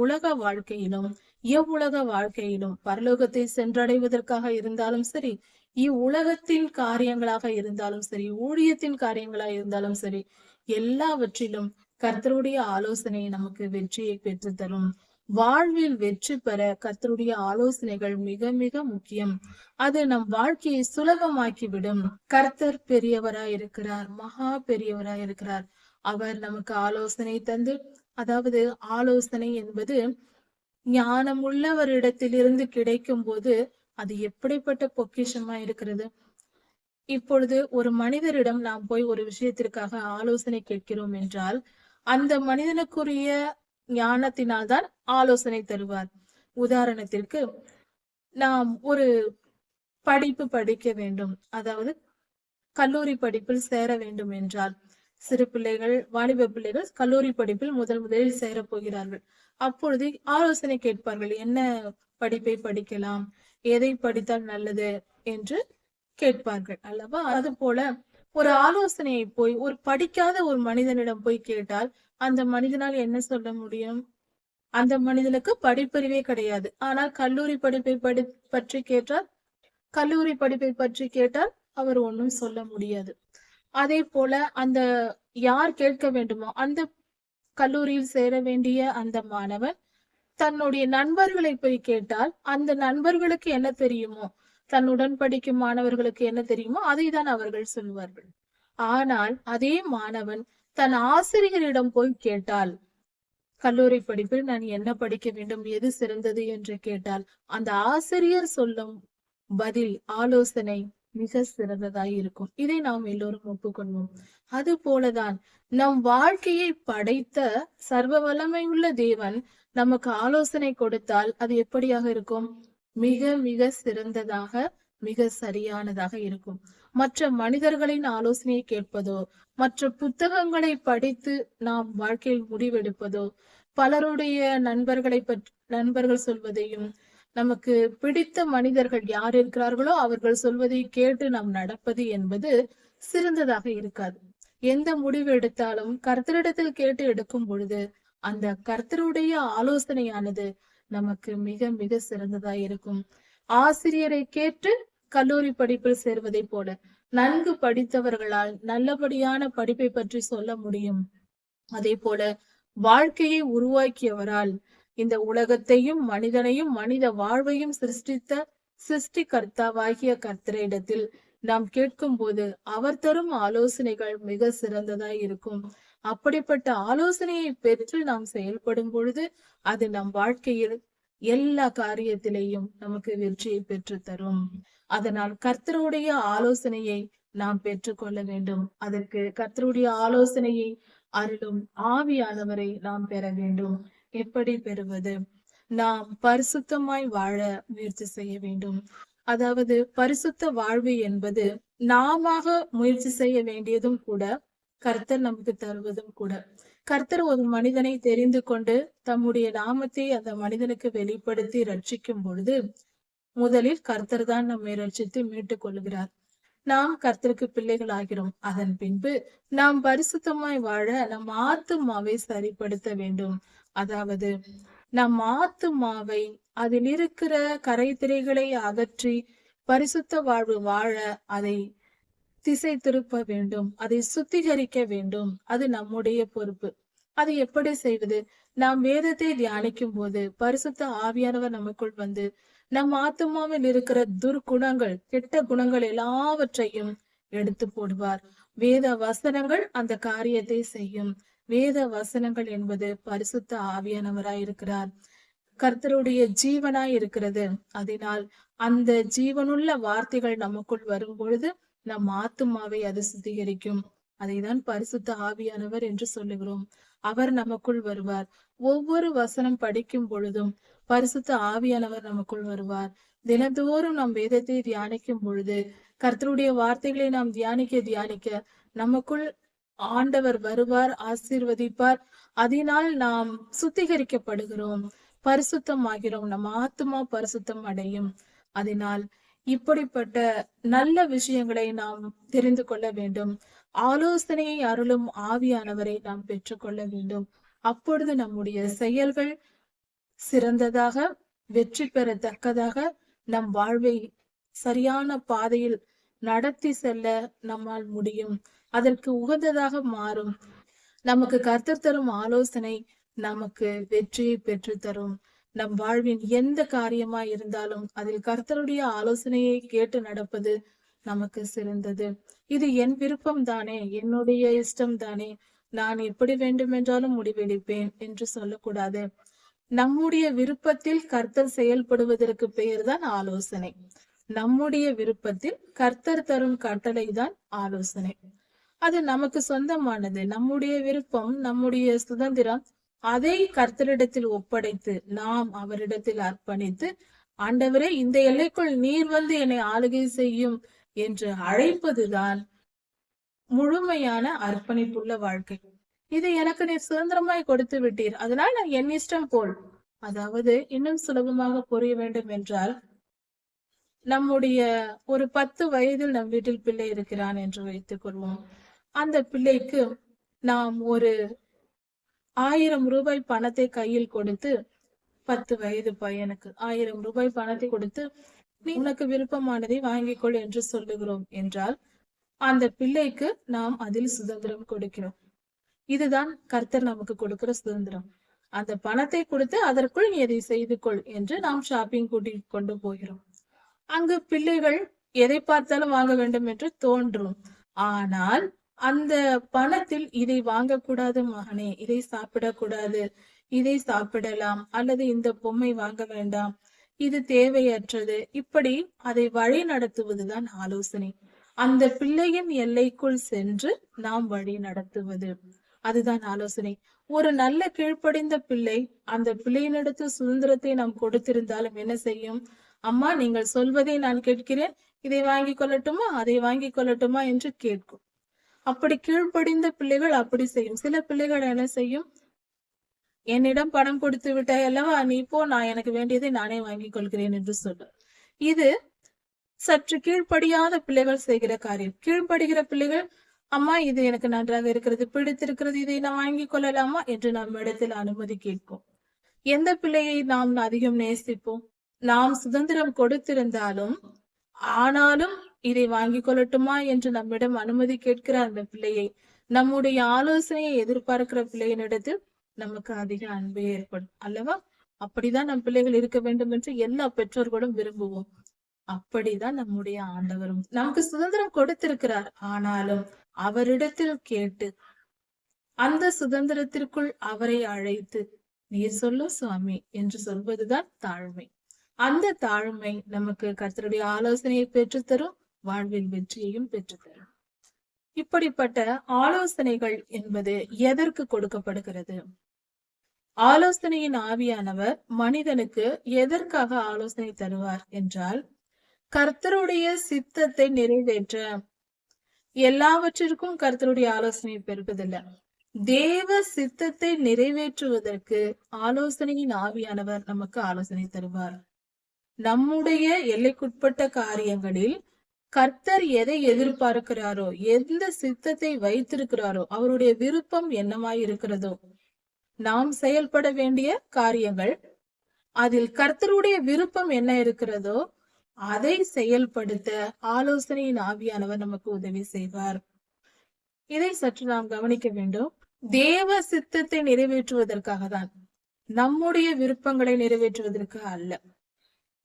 உலக வாழ்க்கையிலும் இவ்வுலக வாழ்க்கையிலும் பரலோகத்தை சென்றடைவதற்காக இருந்தாலும் சரி, இவ்வுலகத்தின் காரியங்களாக இருந்தாலும் சரி, ஊழியத்தின் காரியங்களாக இருந்தாலும் சரி, எல்லாவற்றிலும் கர்த்தருடைய ஆலோசனை நமக்கு வெற்றியை பெற்று தரும். வாழ்வில் வெற்றி பெற கர்த்தருடைய ஆலோசனைகள் மிக மிக முக்கியம். அது நம் வாழ்க்கையை சுலபமாக்கிவிடும். கர்த்தர் பெரியவராய் இருக்கிறார், மகா பெரியவராய் இருக்கிறார். அவர் நமக்கு ஆலோசனை தந்து, அதாவது ஆலோசனை என்பது ஞானம் உள்ளவரிடத்திலிருந்து கிடைக்கும் போது அது எப்படிப்பட்ட பொக்கிஷமா இருக்கிறது. இப்பொழுது ஒரு மனிதரிடம் நாம் போய் ஒரு விஷயத்திற்காக ஆலோசனை கேட்கிறோம் என்றால் அந்த மனிதனுக்குரிய ஞானத்தினால்தான் ஆலோசனை தருவார். உதாரணத்திற்கு, நாம் ஒரு படிப்பு படிக்க வேண்டும், அதாவது கல்லூரி படிப்பில் சேர வேண்டும் என்றால், சிறு பிள்ளைகள், வாலிப பிள்ளைகள் கல்லூரி படிப்பில் முதலில் சேர போகிறார்கள். அப்பொழுது ஆலோசனை கேட்பார்கள். என்ன படிப்பை படிக்கலாம், எதை படித்தால் நல்லது என்று கேட்பார்கள் அல்லவா? அது போல ஒரு ஆலோசனையை போய் ஒரு படிக்காத ஒரு மனிதனிடம் போய் கேட்டால் அந்த மனிதனால் என்ன சொல்ல முடியும்? அந்த மனிதனுக்கு படிப்பறிவே கிடையாது. ஆனால் கல்லூரி படிப்பை பற்றி கேட்டால் அவர் ஒன்றும் சொல்ல முடியாது. அதே போல அந்த யார் கேட்க வேண்டுமோ அந்த கல்லூரியில் சேர வேண்டிய அந்த மாணவன் தன்னுடைய நண்பர்களை போய் கேட்டால் அந்த நண்பர்களுக்கு என்ன தெரியுமோ, தன்னுடன் படிக்கும் மாணவர்களுக்கு என்ன தெரியுமோ அதை தான் அவர்கள் சொல்வார்கள். ஆனால் அதே மாணவன் தன் ஆசிரியரிடம் போய் கேட்டால், கல்லூரி படிப்பில் நான் என்ன படிக்க வேண்டும், எது சிறந்தது என்று கேட்டால் அந்த ஆசிரியர் சொல்லும் பதில், ஆலோசனை மிக சிறந்ததாய் இருக்கும். இதை நாம் எல்லோரும் ஒப்புக்கொள்வோம். அது போலதான் நம் வாழ்க்கையை படைத்த சர்வ வல்லமையுள்ள தேவன் நமக்கு ஆலோசனை கொடுத்தால் அது எப்படியாக இருக்கும்? மிக மிக சிறந்ததாக, மிக சரியானதாக இருக்கும். மற்ற மனிதர்களின் ஆலோசனையை கேட்பதோ, மற்ற புத்தகங்களை படித்து நாம் வாழ்க்கையில் முடிவெடுப்பதோ, பலருடைய நண்பர்கள் சொல்வதையும், நமக்கு பிடித்த மனிதர்கள் யார் இருக்கிறார்களோ அவர்கள் சொல்வதை கேட்டு நாம் நடப்பது என்பது சிறந்ததாக இருக்காது. எந்த முடிவு எடுத்தாலும் கர்த்தரிடத்தில் கேட்டு எடுக்கும் பொழுது அந்த கர்த்தருடைய ஆலோசனையானது நமக்கு மிக மிக சிறந்ததாய் இருக்கும். ஆசிரியரை கேட்டு கல்லூரி படிப்பில் சேர்வதை போல நன்கு படித்தவர்களால் நல்லபடியான படிப்பை பற்றி சொல்ல முடியும். அதே போல வாழ்க்கையை உருவாக்கியவரால் இந்த உலகத்தையும் மனிதனையும் மனித வாழ்வையும் சிருஷ்டிகர்த்தாவாகிய கர்த்தரிடத்தில் நாம் கேட்கும் போது அவர் தரும் ஆலோசனைகள் மிக சிறந்ததாய் இருக்கும். அப்படிப்பட்ட ஆலோசனையை பெற்று நாம் செயல்படும் பொழுது அது நம் வாழ்க்கையில் எல்லா காரியத்திலேயும் நமக்கு வெற்றியை பெற்று தரும். அதனால் கர்த்தருடைய ஆலோசனையை நாம் பெற்றுக்கொள்ள வேண்டும். அதற்கு கர்த்தருடைய ஆலோசனையை அருளும் ஆவியானவரை நாம் பெற வேண்டும். எப்படி பெறுவது? நாம் பரிசுத்தமாய் வாழ முயற்சி செய்ய வேண்டும். அதாவது பரிசுத்த வாழ்வு என்பது நாம முயற்சி செய்ய வேண்டியதும் கூட, கர்த்தர் நமக்கு தருவதும் கூட. கர்த்தர் ஒரு மனிதனை தெரிந்து கொண்டு தம்முடைய நாமத்தை அந்த மனிதனுக்கு வெளிப்படுத்தி ரட்சிக்கும் பொழுது, முதலில் கர்த்தர் தான் நம்மை ரட்சித்து மீட்டுக் கொள்கிறார். நாம் கர்த்தருக்கு பிள்ளைகள் ஆகிறோம். அதன் பின்பு நாம் பரிசுத்தமாய் வாழ நம் ஆத்துமாவை சரிப்படுத்த வேண்டும். அதாவது நம் ஆத்துமாவை, அதில் இருக்கிற கரைதிரைகளை அகற்றி பரிசுத்த வாழ்வு வாழ அதை திசை திருப்ப வேண்டும், அதை சுத்திகரிக்க வேண்டும். அது நம்முடைய பொறுப்பு. அதை எப்படி செய்வது? நாம் வேதத்தை தியானிக்கும் போது பரிசுத்த ஆவியானவர் நமக்குள் வந்து நம் ஆத்துமாவில் இருக்கிற துர்குணங்கள், கெட்ட குணங்கள் எல்லாவற்றையும் எடுத்து போடுவார். வேத வசனங்கள் அந்த காரியத்தை செய்யும். வேத வசனங்கள் என்பது பரிசுத்த ஆவியானவராய் இருக்கிறார், கர்த்தருடைய ஜீவனாய் இருக்கிறது. அதனால் அந்த ஜீவனுள்ள வார்த்தைகள் நமக்குள் வரும் பொழுது நம் ஆத்துமாவை அது சுத்திகரிக்கும். அதைதான் பரிசுத்த ஆவியானவர் என்று சொல்லுகிறோம். அவர் நமக்குள் வருவார். ஒவ்வொரு வசனம் படிக்கும் பொழுதும் பரிசுத்த ஆவியானவர் நமக்குள் வருவார். தினந்தோறும் நம் வேதத்தை தியானிக்கும் பொழுது, கர்த்தருடைய வார்த்தைகளை நாம் தியானிக்க தியானிக்க நமக்குள் ஆண்டவர் வருவார், ஆசீர்வதிப்பார். அதனால் நாம் சுத்திகரிக்கப்படுகிறோம், பரிசுத்தமாகிறோம், நம் ஆத்துமா பரிசுத்தம் அடையும். அதனால் இப்படிப்பட்ட நல்ல விஷயங்களை நாம் தெரிந்து கொள்ள வேண்டும். ஆலோசனையை அருளும் ஆவியானவரை நாம் பெற்றுக்கொள்ள வேண்டும். அப்பொழுது நம்முடைய செயல்கள் சிறந்ததாக, வெற்றி பெறத்தக்கதாக, நம் வாழ்வை சரியான பாதையில் நடத்தி செல்ல நம்மால் முடியும். அதற்கு உகந்ததாக மாறும். நமக்கு கர்த்தர் தரும் ஆலோசனை நமக்கு வெற்றியை பெற்று தரும். நம் வாழ்வின் எந்த காரியமா இருந்தாலும் அதில் கர்த்தருடைய ஆலோசனையை கேட்டு நடப்பது நமக்கு சிறந்தது. இது என் விருப்பம் தானே, என்னுடைய இஷ்டம் தானே, நான் எப்படி வேண்டுமென்றாலும் முடிவெடுப்பேன் என்று சொல்லக்கூடாது. நம்முடைய விருப்பத்தில் கர்த்தர் செயல்படுவதற்கு பெயர்தான் ஆலோசனை. நம்முடைய விருப்பத்தில் கர்த்தர் தரும் கட்டளை தான் ஆலோசனை. அது நமக்கு சொந்தமானது. நம்முடைய விருப்பம், நம்முடைய சுதந்திரம், அதை கர்த்தரிடத்தில் ஒப்படைத்து நாம் அவரிடத்தில் அர்ப்பணித்து, ஆண்டவரே இந்த எல்லைக்குள் நீர் வந்து என்னை ஆளுகை செய்யும் என்று அழைப்பதுதான் முழுமையான அர்ப்பணிப்புள்ள வாழ்க்கை. இதை எனக்கு நீர் சுதந்திரமாய் கொடுத்து விட்டீர், அதனால் நான் என் இஷ்டம் போல். அதாவது இன்னும் சுலபமாக புரிய வேண்டும் என்றால், நம்முடைய ஒரு 10 வயதில் நம் வீட்டில் பிள்ளை இருக்கிறான் என்று வைத்துக் கொள்வோம். அந்த பிள்ளைக்கு நாம் ஒரு 1000 ரூபாய் பணத்தை கையில் கொடுத்து, 10 வயது பையனுக்கு 1000 ரூபாய் பணத்தை கொடுத்து, நீ உனக்கு விருப்பமானதை வாங்கிக்கொள் என்று சொல்லுகிறோம் என்றால், அந்த பிள்ளைக்கு நாம் அதில் சுதந்திரம் கொடுக்கிறோம். இதுதான் கர்த்தர் நமக்கு கொடுக்கிற சுதந்திரம். அந்த பணத்தை கொடுத்து அதற்குள் நீ எதை செய்து கொள் என்று நாம் ஷாப்பிங் கூட்டிட்டு கொண்டு போகிறோம். அங்கு பிள்ளைகள் எதை பார்த்தாலும் வாங்க வேண்டும் என்று தோன்றும். ஆனால் அந்த பணத்தில் இதை வாங்கக்கூடாது மகனே, இதை சாப்பிடக்கூடாது, இதை சாப்பிடலாம், அல்லது இந்த பொம்மை வாங்க வேண்டாம், இது தேவையற்றது, இப்படி அதை வழி நடத்துவதுதான் ஆலோசனை. அந்த பிள்ளையின் எல்லைக்குள் சென்று நாம் வழி நடத்துவது, அதுதான் ஆலோசனை. ஒரு நல்ல கீழ்ப்படிந்த பிள்ளை, அந்த பிள்ளையினிடத்து சுதந்திரத்தை நாம் கொடுத்திருந்தாலும் என்ன செய்யும்? அம்மா நீங்கள் சொல்வதை நான் கேட்கிறேன், இதை வாங்கி கொள்ளட்டுமா, அதை வாங்கி கொள்ளட்டுமா என்று கேட்கும். அப்படி கீழ்ப்படிந்த பிள்ளைகள் அப்படி செய்யும். சில பிள்ளைகள் என்ன செய்யும்? என்னிடம் பணம் கொடுத்து விட்டாய் அல்லவா, நீ போ, நான் எனக்கு வேண்டியதை நானே வாங்கி கொள்கிறேன் என்று சொல்லும். இது சற்று கீழ்ப்படியாத பிள்ளைகள் செய்கிற காரியம். கீழ்ப்படுகிற பிள்ளைகள், அம்மா இது எனக்கு நன்றாக இருக்கிறது, பிடித்திருக்கிறது, இதை நான் வாங்கி கொள்ளலாமா என்று நம்ம இடத்தில் அனுமதி கேட்போம். எந்த பிள்ளையை நாம் அதிகம் நேசிப்போம்? நாம் சுதந்திரம் கொடுத்திருந்தாலும் ஆனாலும் இதை வாங்கி கொள்ளட்டுமா என்று நம்மிடம் அனுமதி கேட்கிற அந்த பிள்ளையை, நம்முடைய ஆலோசனையை எதிர்பார்க்கிற பிள்ளையினிடத்தில் நமக்கு அதிக அன்பு ஏற்படும் அல்லவா? அப்படிதான் நம் பிள்ளைகள் இருக்க வேண்டும் என்று எல்லா பெற்றோர்களும் விரும்புவோம். அப்படிதான் நம்முடைய ஆண்டவரும் நமக்கு சுதந்திரம் கொடுத்திருக்கிறார். ஆனாலும் அவரிடத்தில் கேட்டு அந்த சுதந்திரத்திற்குள் அவரை அழைத்து, நீர் சொல்லும் சுவாமி என்று சொல்வதுதான் தாழ்மை. அந்த தாழ்மை நமக்கு கர்த்தருடைய ஆலோசனையை பெற்றுத்தரும், வாழ்வில் வெற்றியையும் பெற்றுத்தரும். இப்படிப்பட்ட ஆலோசனைகள் என்பது எதற்கு கொடுக்கப்படுகிறது? ஆலோசனையின் ஆவியானவர் மனிதனுக்கு எதற்காக ஆலோசனை தருவார் என்றால், கர்த்தருடைய சித்தத்தை நிறைவேற்ற. எல்லாவற்றிற்கும் கர்த்தருடைய ஆலோசனை பெறுவதில்லை. தேவ சித்தத்தை நிறைவேற்றுவதற்கு ஆலோசனையின் ஆவியானவர் நமக்கு ஆலோசனை தருவார். நம்முடைய எல்லைக்குட்பட்ட காரியங்களில் கர்த்தர் எதை எதிர்பார்க்கிறாரோ, எந்த சித்தத்தை வைத்திருக்கிறாரோ, அவருடைய விருப்பம் என்னமாய் இருக்கிறதோ, நாம் செயல்பட வேண்டிய காரியங்கள், அதில் கர்த்தருடைய விருப்பம் என்ன இருக்கிறதோ அதை செயல்படுத்த ஆலோசனையின் ஆவியானவர் நமக்கு உதவி செய்வார். இதை சற்று நாம் கவனிக்க வேண்டும். தேவ சித்தத்தை நிறைவேற்றுவதற்காக தான், நம்முடைய விருப்பங்களை நிறைவேற்றுவதற்கு அல்ல.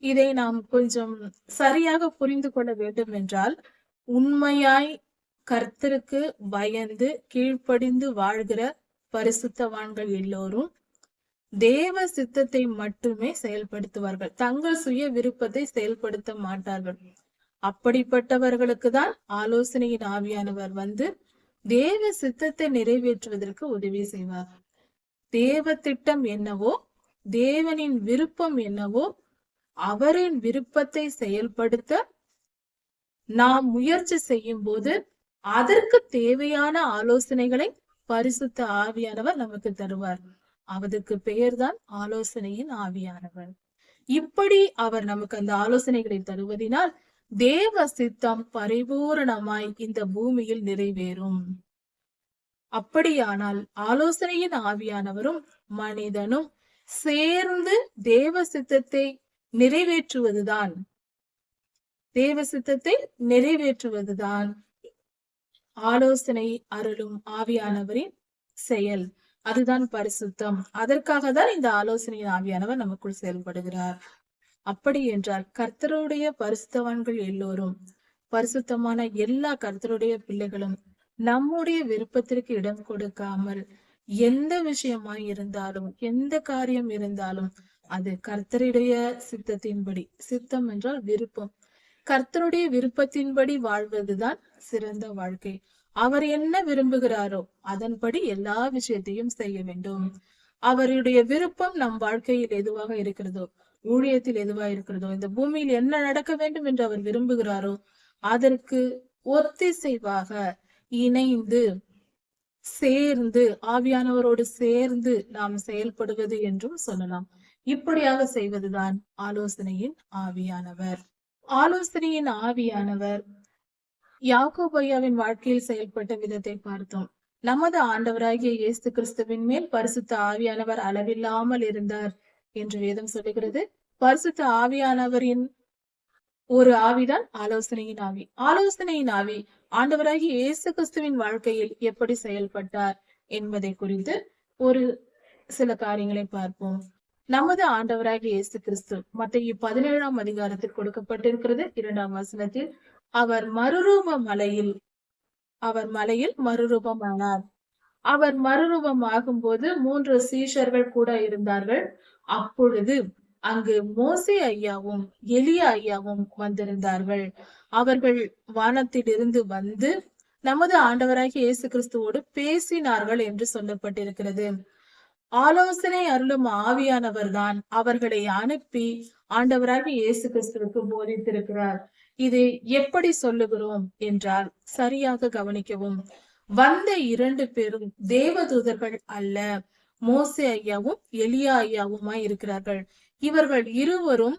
இதை நாம் கொஞ்சம் சரியாக புரிந்து கொள்ள வேண்டும் என்றால், உண்மையாய் கர்த்தருக்கு பயந்து கீழ்ப்படிந்து வாழ்கிற பரிசுத்தவான்கள் எல்லோரும் தேவ சித்தத்தை மட்டுமே செயல்படுத்துவார்கள். தங்கள் சுய விருப்பத்தை செயல்படுத்த மாட்டார்கள். அப்படிப்பட்டவர்களுக்கு தான் ஆலோசனையின் ஆவியானவர் வந்து தேவ சித்தத்தை நிறைவேற்றுவதற்கு உதவி செய்வார். தேவ திட்டம் என்னவோ, தேவனின் விருப்பம் என்னவோ, அவரின் விருப்பத்தை செயல்படுத்த நாம் முயற்சி செய்யும் போது அதற்கு தேவையான ஆலோசனைகளை பரிசுத்த ஆவியானவர் நமக்கு தருவார். அவருக்கு பெயர்தான் ஆலோசனையின் ஆவியானவர். இப்படி அவர் நமக்கு அந்த ஆலோசனைகளை தருவதினால் தேவ சித்தம் பரிபூரணமாய் இந்த பூமியில் நிறைவேறும். அப்படியானால் ஆலோசனையின் ஆவியானவரும் மனிதனும் சேர்ந்து தேவ சித்தத்தை நிறைவேற்றுவதுதான் ஆலோசனை அருளும் ஆவியானவரின் செயல். அதுதான் பரிசுத்தம். அதற்காக தான் இந்த ஆலோசனையின் ஆவியானவர் நமக்குள் செயல்படுகிறார். அப்படி என்றால் கர்த்தருடைய பரிசுத்தவான்கள் எல்லோரும், பரிசுத்தமான எல்லா கர்த்தருடைய பிள்ளைகளும் நம்முடைய விருப்பத்திற்கு இடம் கொடுக்காமல் எந்த விஷயமாய் இருந்தாலும், எந்த காரியம் இருந்தாலும் அது கர்த்தருடைய சித்தத்தின்படி, சித்தம் என்றால் விருப்பம், கர்த்தருடைய விருப்பத்தின்படி வாழ்வதுதான் சிறந்த வாழ்க்கை. அவர் என்ன விரும்புகிறாரோ அதன்படி எல்லா விஷயத்தையும் செய்ய வேண்டும். அவருடைய விருப்பம் நம் வாழ்க்கையில் எதுவாக இருக்கிறதோ, ஊழியத்தில் எதுவாக இருக்கிறதோ, இந்த பூமியில் என்ன நடக்க வேண்டும் என்று அவர் விரும்புகிறாரோ அதற்கு ஒத்திசைவாக இணைந்து சேர்ந்து ஆவியானவரோடு சேர்ந்து நாம் செயல்படுவது என்றும் சொல்லலாம். இப்படியாக செய்வதுதான் ஆலோசனையின் ஆவியானவர். ஆலோசனையின் ஆவியானவர் யாக்கோபு ஐயாவின் வாழ்க்கையில் செயல்பட்ட விதத்தை பார்த்தோம். நமது ஆண்டவராகிய இயேசு கிறிஸ்துவின் மேல் பரிசுத்த ஆவியானவர் அளவில்லாமல் இருந்தார் என்று வேதம் சொல்லுகிறது. பரிசுத்த ஆவியானவரின் ஒரு ஆவிதான் ஆலோசனையின் ஆவி. ஆலோசனையின் ஆவி ஆண்டவராகிய இயேசு கிறிஸ்துவின் வாழ்க்கையில் எப்படி செயல்பட்டார் என்பதை குறித்து ஒரு சில காரியங்களை பார்ப்போம். நமது ஆண்டவராகிய இயேசு கிறிஸ்து மத்தேயு 17ஆம் அதிகாரத்தில் கொடுக்கப்பட்டிருக்கிறது. 2ஆம் வசனத்தில் அவர் மலையில் மறுரூபமானார். அவர் மறுரூபமாகும் போது 3 சீஷர்கள் கூட இருந்தார்கள். அப்பொழுது அங்கு மோசே ஐயாவும் எலியா ஐயாவும் வந்திருந்தார்கள். அவர்கள் வானத்திலிருந்து வந்து நமது ஆண்டவராகிய இயேசு கிறிஸ்துவோடு பேசினார்கள் என்று சொல்லப்பட்டிருக்கிறது. ஆலோசனை அருளும் ஆவியானவர் தான் அவர்களை அனுப்பி ஆண்டவராகிய இயேசு கிறிஸ்துவுக்கு போதித்திருக்கிறார். இதை எப்படி சொல்லுகிறோம் என்றால் சரியாக கவனிக்கவும். வந்த 2 பேரும் தேவதூதர்கள் அல்ல, மோசே ஐயாவும் எலியா ஐயாவுமாய் இருக்கிறார்கள். இவர்கள் இருவரும்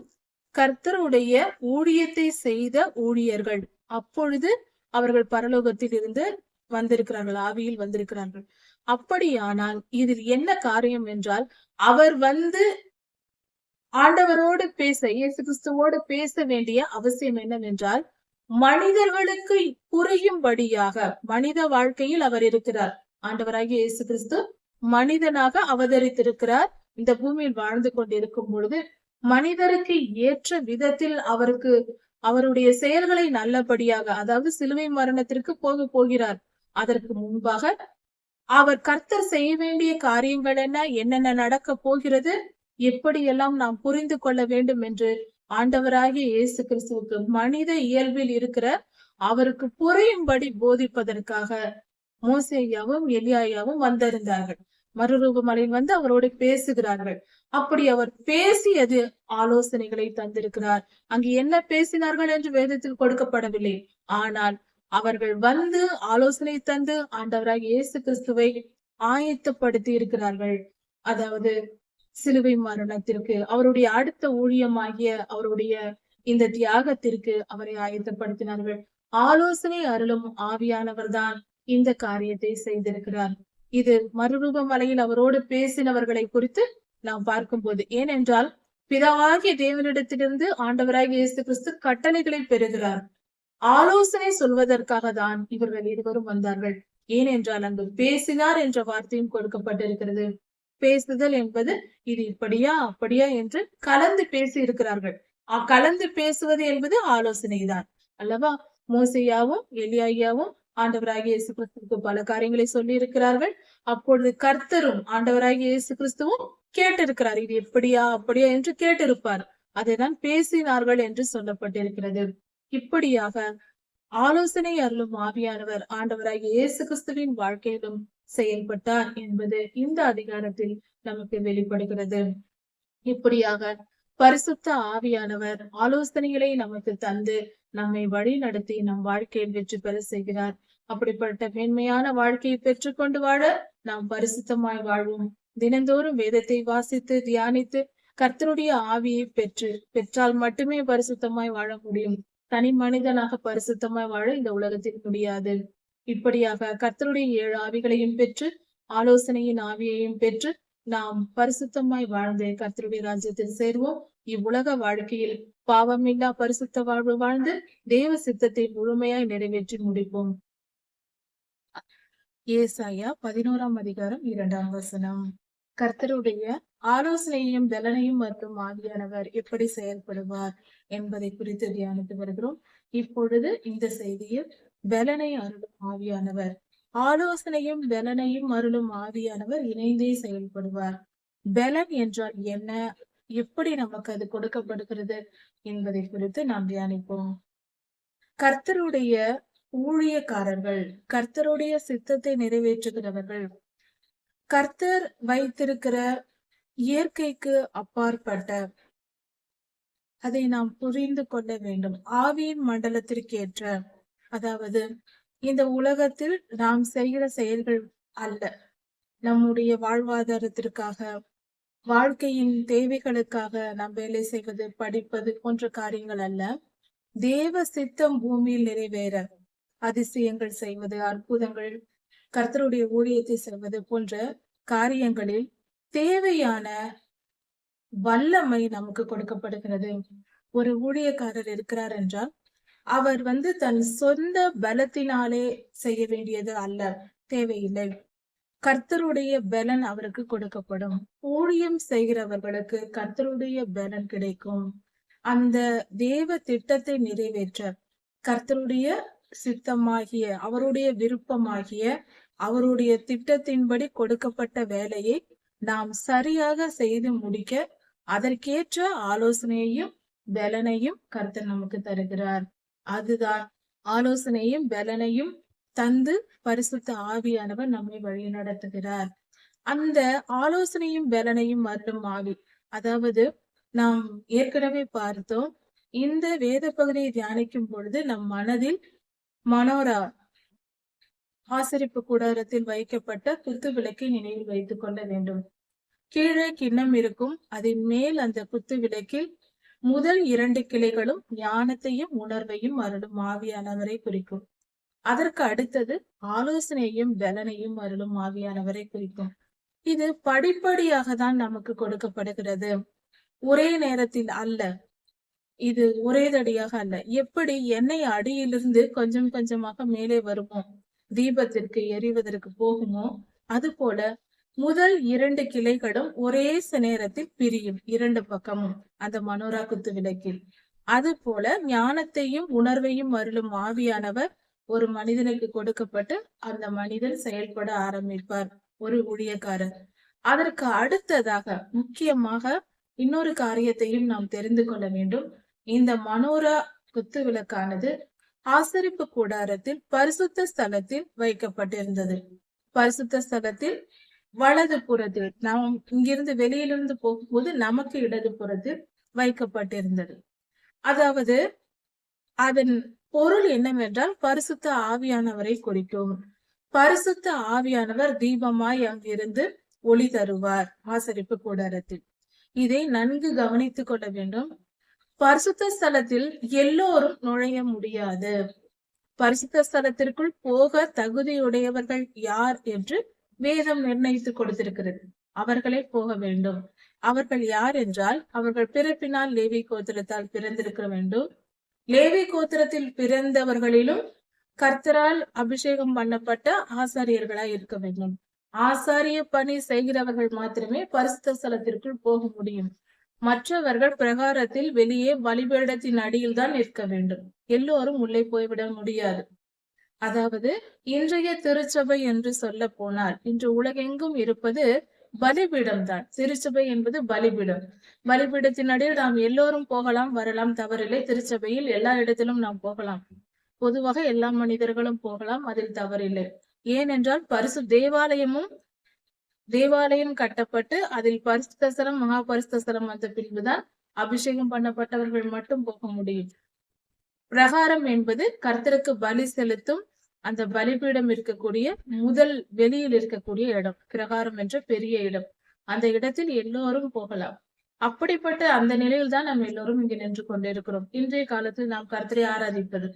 கர்த்தருடைய ஊழியத்தை செய்த ஊழியர்கள். அப்பொழுது அவர்கள் பரலோகத்தில் இருந்து வந்திருக்கிறார்கள், ஆவியில் வந்திருக்கிறார்கள். அப்படியானால் இதில் என்ன காரியம் என்றால், அவர் வந்து ஆண்டவரோடு பேச, இயேசு கிறிஸ்துவோடு பேச வேண்டிய அவசியம் என்னவென்றால், மனிதர்களுக்கு புரியும்படியாக மனித வாழ்க்கையில் அவர் இருக்கிறார். ஆண்டவராகிய இயேசு கிறிஸ்து மனிதனாக அவதரித்திருக்கிறார். இந்த பூமியில் வாழ்ந்து கொண்டிருக்கும் பொழுது மனிதருக்கு ஏற்ற விதத்தில் அவருடைய செயல்களை நல்லபடியாக, அதாவது சிலுவை மரணத்திற்கு போகிறார். அதற்கு முன்பாக அவர் கர்த்தர் செய்ய வேண்டிய காரியங்கள் என்னென்ன நடக்க போகிறது, எப்படியெல்லாம் நாம் புரிந்து கொள்ள வேண்டும் என்று ஆண்டவராகிய இயேசு கிறிஸ்துவுக்கு மனித இயல்பில் இருக்கிற அவருக்கு புரியும்படி போதிப்பதற்காக மோசேயாவும் எலியாவும் வந்திருந்தார்கள். மறுரூப மலையில் வந்து அவரோடு பேசுகிறார்கள். அப்படி அவர் பேசியது ஆலோசனைகளை தந்திருக்கிறார். அங்கு என்ன பேசினார்கள் என்று வேதத்தில் கொடுக்கப்படவில்லை. ஆனால் அவர்கள் வந்து ஆலோசனை தந்து ஆண்டவராகிய இயேசு கிறிஸ்துவை ஆயத்தப்படுத்தி இருக்கிறார்கள். அதாவது சிலுவை மரணத்திற்கு, அவருடைய அடுத்த ஊழியமாகிய அவருடைய இந்த தியாகத்திற்கு அவரை ஆயத்தப்படுத்தினார்கள். ஆலோசனை அருளும் ஆவியானவர் தான் இந்த காரியத்தை செய்திருக்கிறார். இது மறுரூப மலையில் அவரோடு பேசினவர்களை குறித்து நாம் பார்க்கும்போது, ஏனென்றால் பிதாவாகிய தேவனிடத்திலிருந்து ஆண்டவராகிய இயேசு கிறிஸ்து கட்டளைகளை பெறுகிறார். ஆலோசனை சொல்வதற்காக தான் இவர்கள் இருவரும் வந்தார்கள். ஏனென்றால் அங்கு பேசினார் என்ற வார்த்தையும் கொடுக்கப்பட்டிருக்கிறது. பேசுதல் என்பது இது இப்படியா அப்படியா என்று கலந்து பேசி இருக்கிறார்கள். கலந்து பேசுவது என்பது ஆலோசனை தான் அல்லவா? மோசையாவும் எலியாவும் ஆண்டவராகிய இயேசு கிறிஸ்துவுக்கு பல காரியங்களை சொல்லி இருக்கிறார்கள். அப்பொழுது கர்த்தரும் ஆண்டவராகிய இயேசு கிறிஸ்துவும் கேட்டிருக்கிறார். இது எப்படியா அப்படியா என்று கேட்டிருப்பார். அதைதான் பேசினார்கள் என்று சொல்லப்பட்டிருக்கிறது. இப்படியாக ஆலோசனை அருளும் ஆவியானவர் ஆண்டவராகிய இயேசு கிறிஸ்துவின் வாழ்க்கையிலும் செயல்பட்டார் என்பது இந்த அதிகாரத்தில் நமக்கு வெளிப்படுகிறது. இப்படியாக பரிசுத்த ஆவியானவர் ஆலோசனைகளை நமக்கு தந்து நம்மை வழி நடத்தி நம் வாழ்க்கையில் வெற்றி பெற செய்கிறார். அப்படிப்பட்ட மேன்மையான வாழ்க்கையை பெற்றுக்கொண்டு வாழ நாம் பரிசுத்தமாய் வாழ்வோம். தினந்தோறும் வேதத்தை வாசித்து தியானித்து கர்த்தருடைய ஆவியை பெற்றால் மட்டுமே பரிசுத்தமாய் வாழ முடியும். தனி மனிதனாக பரிசுத்தமாய் வாழ இந்த உலகத்தில் முடியாது. இப்படியாக கர்த்தருடைய 7 ஆவிகளையும் பெற்று ஆலோசனையின் ஆவியையும் பெற்று நாம் பரிசுத்தமாய் வாழ்ந்து கர்த்தருடைய ராஜ்யத்தில் சேர்வோம். இவ்வுலக வாழ்க்கையில் பாவமில்லா பரிசுத்த வாழ்வு வாழ்ந்து தேவ சித்தத்தை முழுமையாய் நிறைவேற்றி முடிப்போம். ஏசாயா 11ஆம் அதிகாரம் 2ஆம் வசனம். கர்த்தருடைய ஆலோசனையையும் பலனையும் மற்றும் ஆவியானவர் எப்படி செயல்படுவார் என்பதை குறித்து தியானித்து வருகிறோம். இப்பொழுது இந்த செய்தியில் பலனை அருளும் ஆவியானவர், ஆலோசனையும் பலனையும் அருளும் ஆவியானவர் இணைந்தே செயல்படுவார். பலன் என்றால் என்ன, எப்படி நமக்கு அது கொடுக்கப்படுகிறது என்பதை குறித்து நாம் தியானிப்போம். கர்த்தருடைய ஊழியக்காரர்கள், கர்த்தருடைய சித்தத்தை நிறைவேற்றுகிறவர்கள், கர்த்தர் வைத்திருக்கிற இயற்கைக்கு அப்பாற்பட்ட அதை நாம் புரிந்து கொள்ள வேண்டும். ஆவியின் மண்டலத்திற்கேற்ற, அதாவது இந்த உலகத்தில் நாம் செய்கிற செயல்கள் அல்ல, நம்முடைய வாழ்வாதாரத்திற்காக வாழ்க்கையின் தேவைகளுக்காக நாம் வேலை செய்வது படிப்பது போன்ற காரியங்கள் அல்ல. தேவ சித்தம் பூமியில் நிறைவேற அதிசயங்கள் செய்வது, அற்புதங்கள், கர்த்தருடைய ஊழியத்தை செய்வது போன்ற காரியங்களில் தேவையான வல்லமை நமக்கு கொடுக்கப்படுகிறது. ஒரு ஊழியக்காரர் இருக்கிறார் என்றால் அவர் தன் சொந்த பலத்தினாலே செய்ய வேண்டியது அல்ல, தேவையில்லை. கர்த்தருடைய பலன் அவருக்கு கொடுக்கப்படும். ஊழியம் செய்கிறவர்களுக்கு கர்த்தருடைய பலன் கிடைக்கும். அந்த தேவ திட்டத்தை நிறைவேற்ற கர்த்தருடைய சித்தமாகிய அவருடைய விருப்பமாகிய அவருடைய திட்டத்தின்படி கொடுக்கப்பட்ட வேலையை நாம் சரியாக செய்து முடிக்க அதற்கேற்ற ஆலோசனையையும் பலனையும் கர்த்தர் நமக்கு தருகிறார். அதுதான் ஆலோசனையும் பலனையும் தந்து பரிசுத்த ஆவியானவர் நம்மை வழி நடத்துகிறார். அந்த ஆலோசனையும் பலனையும் அருளும் ஆவி, அதாவது நாம் ஏற்கனவே பார்த்தோம், இந்த வேத பகுதியை தியானிக்கும் பொழுது நம் மனதில் மனோரா ஆசரிப்பு கூடாரத்தில் வைக்கப்பட்ட குத்து விளக்கை நினைவில் வைத்துக் கொள்ள வேண்டும். கீழே கிண்ணம் இருக்கும், அதன் மேல் அந்த குத்து விளக்கில் முதல் 2 கிளைகளும் ஞானத்தையும் உணர்வையும் அருளும் ஆவியானவரை குறிக்கும். அதற்கு அடுத்தது ஆலோசனையும் பலனையும் அருளும் ஆவியானவரை குறிக்கும். இது படிப்படியாக தான் நமக்கு கொடுக்கப்படுகிறது, ஒரே நேரத்தில் அல்ல. இது ஒரே தடியாக அல்ல. எப்படி எண்ணெய் அடியிலிருந்து கொஞ்சம் கொஞ்சமாக மேலே வருமோ, தீபத்திற்கு எரிவதற்கு போகுமோ, அது போல முதல் 2 கிளைகளும் ஒரே நேரத்தில் பிரியும், 2 பக்கமும் அந்த மனோரா குத்து விளக்கில். அது போல ஞானத்தையும் உணர்வையும் அருளும் ஆவியானவர் ஒரு மனிதனுக்கு கொடுக்கப்பட்டு அந்த மனிதன் செயல்பட ஆரம்பிப்பார், ஒரு ஊழியக்காரர். அதற்கு அடுத்ததாக முக்கியமாக இன்னொரு காரியத்தையும் நாம் தெரிந்து கொள்ள வேண்டும். இந்த மனோரா குத்து விளக்கானது ஆசரிப்பு கூடாரத்தில் பரிசுத்த ஸ்தலத்தில் வைக்கப்பட்டிருந்தது. பரிசுத்த ஸ்தலத்தில் வலது புறத்தில், நாம் இங்கிருந்து வெளியிலிருந்து போகும்போது நமக்கு இடது புறத்தில் வைக்கப்பட்டிருந்தது. அதாவது அதன் பொருள் என்னவென்றால் பரிசுத்த ஆவியானவரை குறிக்கும். பரிசுத்த ஆவியானவர் தீபமாய் அங்கிருந்து ஒளி தருவார் ஆசரிப்பு கூடாரத்தில். இதை நன்கு கவனித்துக் கொள்ள வேண்டும். பரிசுத்த ஸ்தலத்தில் எல்லோரும் நுழைய முடியாது. பரிசுத்த ஸ்தலத்திற்குள் போக தகுதியுடையவர்கள் யார் என்று வேதம் நிர்ணயித்து கொடுத்திருக்கிறது. அவர்களே போக வேண்டும். அவர்கள் யார் என்றால், அவர்கள் பிறப்பினால் லேவி கோத்திரத்தால் பிறந்திருக்க வேண்டும். லேவி கோத்திரத்தில் பிறந்தவர்களிலும் கர்த்தரால் அபிஷேகம் பண்ணப்பட்ட ஆசாரியர்களாய் இருக்க வேண்டும். ஆசாரிய பணி செய்கிறவர்கள் மாத்திரமே பரிசுத்த ஸ்தலத்திற்குள் போக முடியும். மற்றவர்கள் பிரகாரத்தில் வெளியே பலிபீடத்தின் அடியில் தான் இருக்க வேண்டும். எல்லோரும் உள்ளே போய்விட முடியாது. அதாவது இன்றைய திருச்சபை என்று சொல்ல போனால், இன்று உலகெங்கும் இருப்பது பலிபீடம் தான். திருச்சபை என்பது பலிபீடம். பலிபீடத்தின் அடியில் நாம் எல்லோரும் போகலாம், வரலாம், தவறில்லை. திருச்சபையில் எல்லா இடத்திலும் நாம் போகலாம். பொதுவாக எல்லா மனிதர்களும் போகலாம், அதில் தவறில்லை. ஏனென்றால் தேவாலயம் கட்டப்பட்டு அதில் பரிசுத்த ஸ்தலம், மகா பரிசுத்த ஸ்தலம் வந்த பின்புதான் அபிஷேகம் பண்ணப்பட்டவர்கள் மட்டும் போக முடியும். பிரகாரம் என்பது கர்த்தருக்கு பலி செலுத்தும் அந்த பலிபீடம் இருக்கக்கூடிய முதல் வெளியில் இருக்கக்கூடிய இடம். பிரகாரம் என்ற பெரிய இடம். அந்த இடத்தில் எல்லோரும் போகலாம். அப்படிப்பட்ட அந்த நிலையில் தான் நாம் எல்லோரும் இங்கு நின்று கொண்டிருக்கிறோம். இன்றைய காலத்தில் நாம் கர்த்தரை ஆராதிப்பது.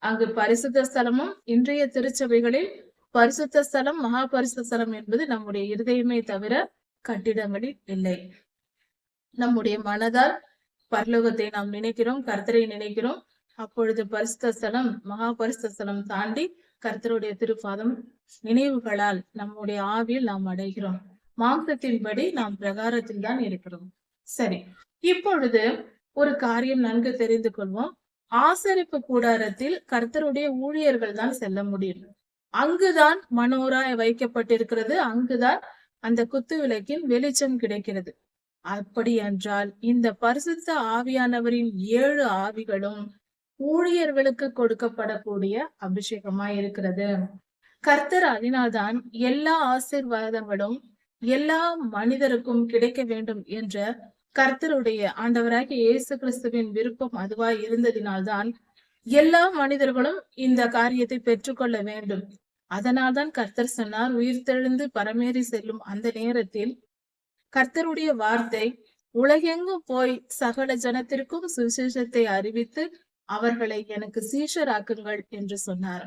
அங்கு பரிசுத்த ஸ்தலமும், இன்றைய திருச்சபைகளில் பரிசுத்த ஸ்தலம், மகா பரிசுத்த ஸ்தலம் என்பது நம்முடைய இருதயமே தவிர கட்டிடங்களில் இல்லை. நம்முடைய மனதால் பரலோகத்தை நாம் நினைக்கிறோம், கர்த்தரை நினைக்கிறோம். அப்பொழுது பரிசுத்த ஸ்தலம், மகா பரிசுத்த ஸ்தலம் தாண்டி கர்த்தருடைய திருப்பாதம் நினைவுகளால் நம்முடைய ஆவியில் நாம் அடைகிறோம். மாம்சத்தின்படி நாம் பிரகாரத்தில் தான் இருக்கிறோம். சரி, இப்பொழுது ஒரு காரியம் நன்கு தெரிந்து கொள்வோம். ஆசரிப்பு கூடாரத்தில் கர்த்தருடைய ஊழியர்கள் தான் செல்ல முடியும். அங்குதான் மனோராய் வைக்கப்பட்டிருக்கிறது. அங்குதான் அந்த குத்து விளக்கின் வெளிச்சம் கிடைக்கிறது. அப்படி என்றால் இந்த பரிசுத்த ஆவியானவரின் 7 ஆவிகளும் ஊழியர்களுக்கு கொடுக்கப்படக்கூடிய அபிஷேகமாய் இருக்கிறது. கர்த்தர் அதனால்தான் எல்லா ஆசீர்வாதங்களும் எல்லா மனிதருக்கும் கிடைக்க வேண்டும் என்ற கர்த்தருடைய ஆண்டவராகிய இயேசு கிறிஸ்துவின் விருப்பம் அதுவாய் இருந்ததினால்தான் எல்லா மனிதர்களும் இந்த காரியத்தை பெற்றுக்கொள்ள வேண்டும். அதனால்தான் கர்த்தர் சொன்னார், உயிர்த்தெழுந்து பரமேறி செல்லும் அந்த நேரத்தில் கர்த்தருடைய வார்த்தை உலகெங்கும் போய் சகல ஜனத்திற்கும் சுவிசேஷத்தை அறிவித்து அவர்களை எனக்கு சீஷராக்குங்கள் என்று சொன்னார்.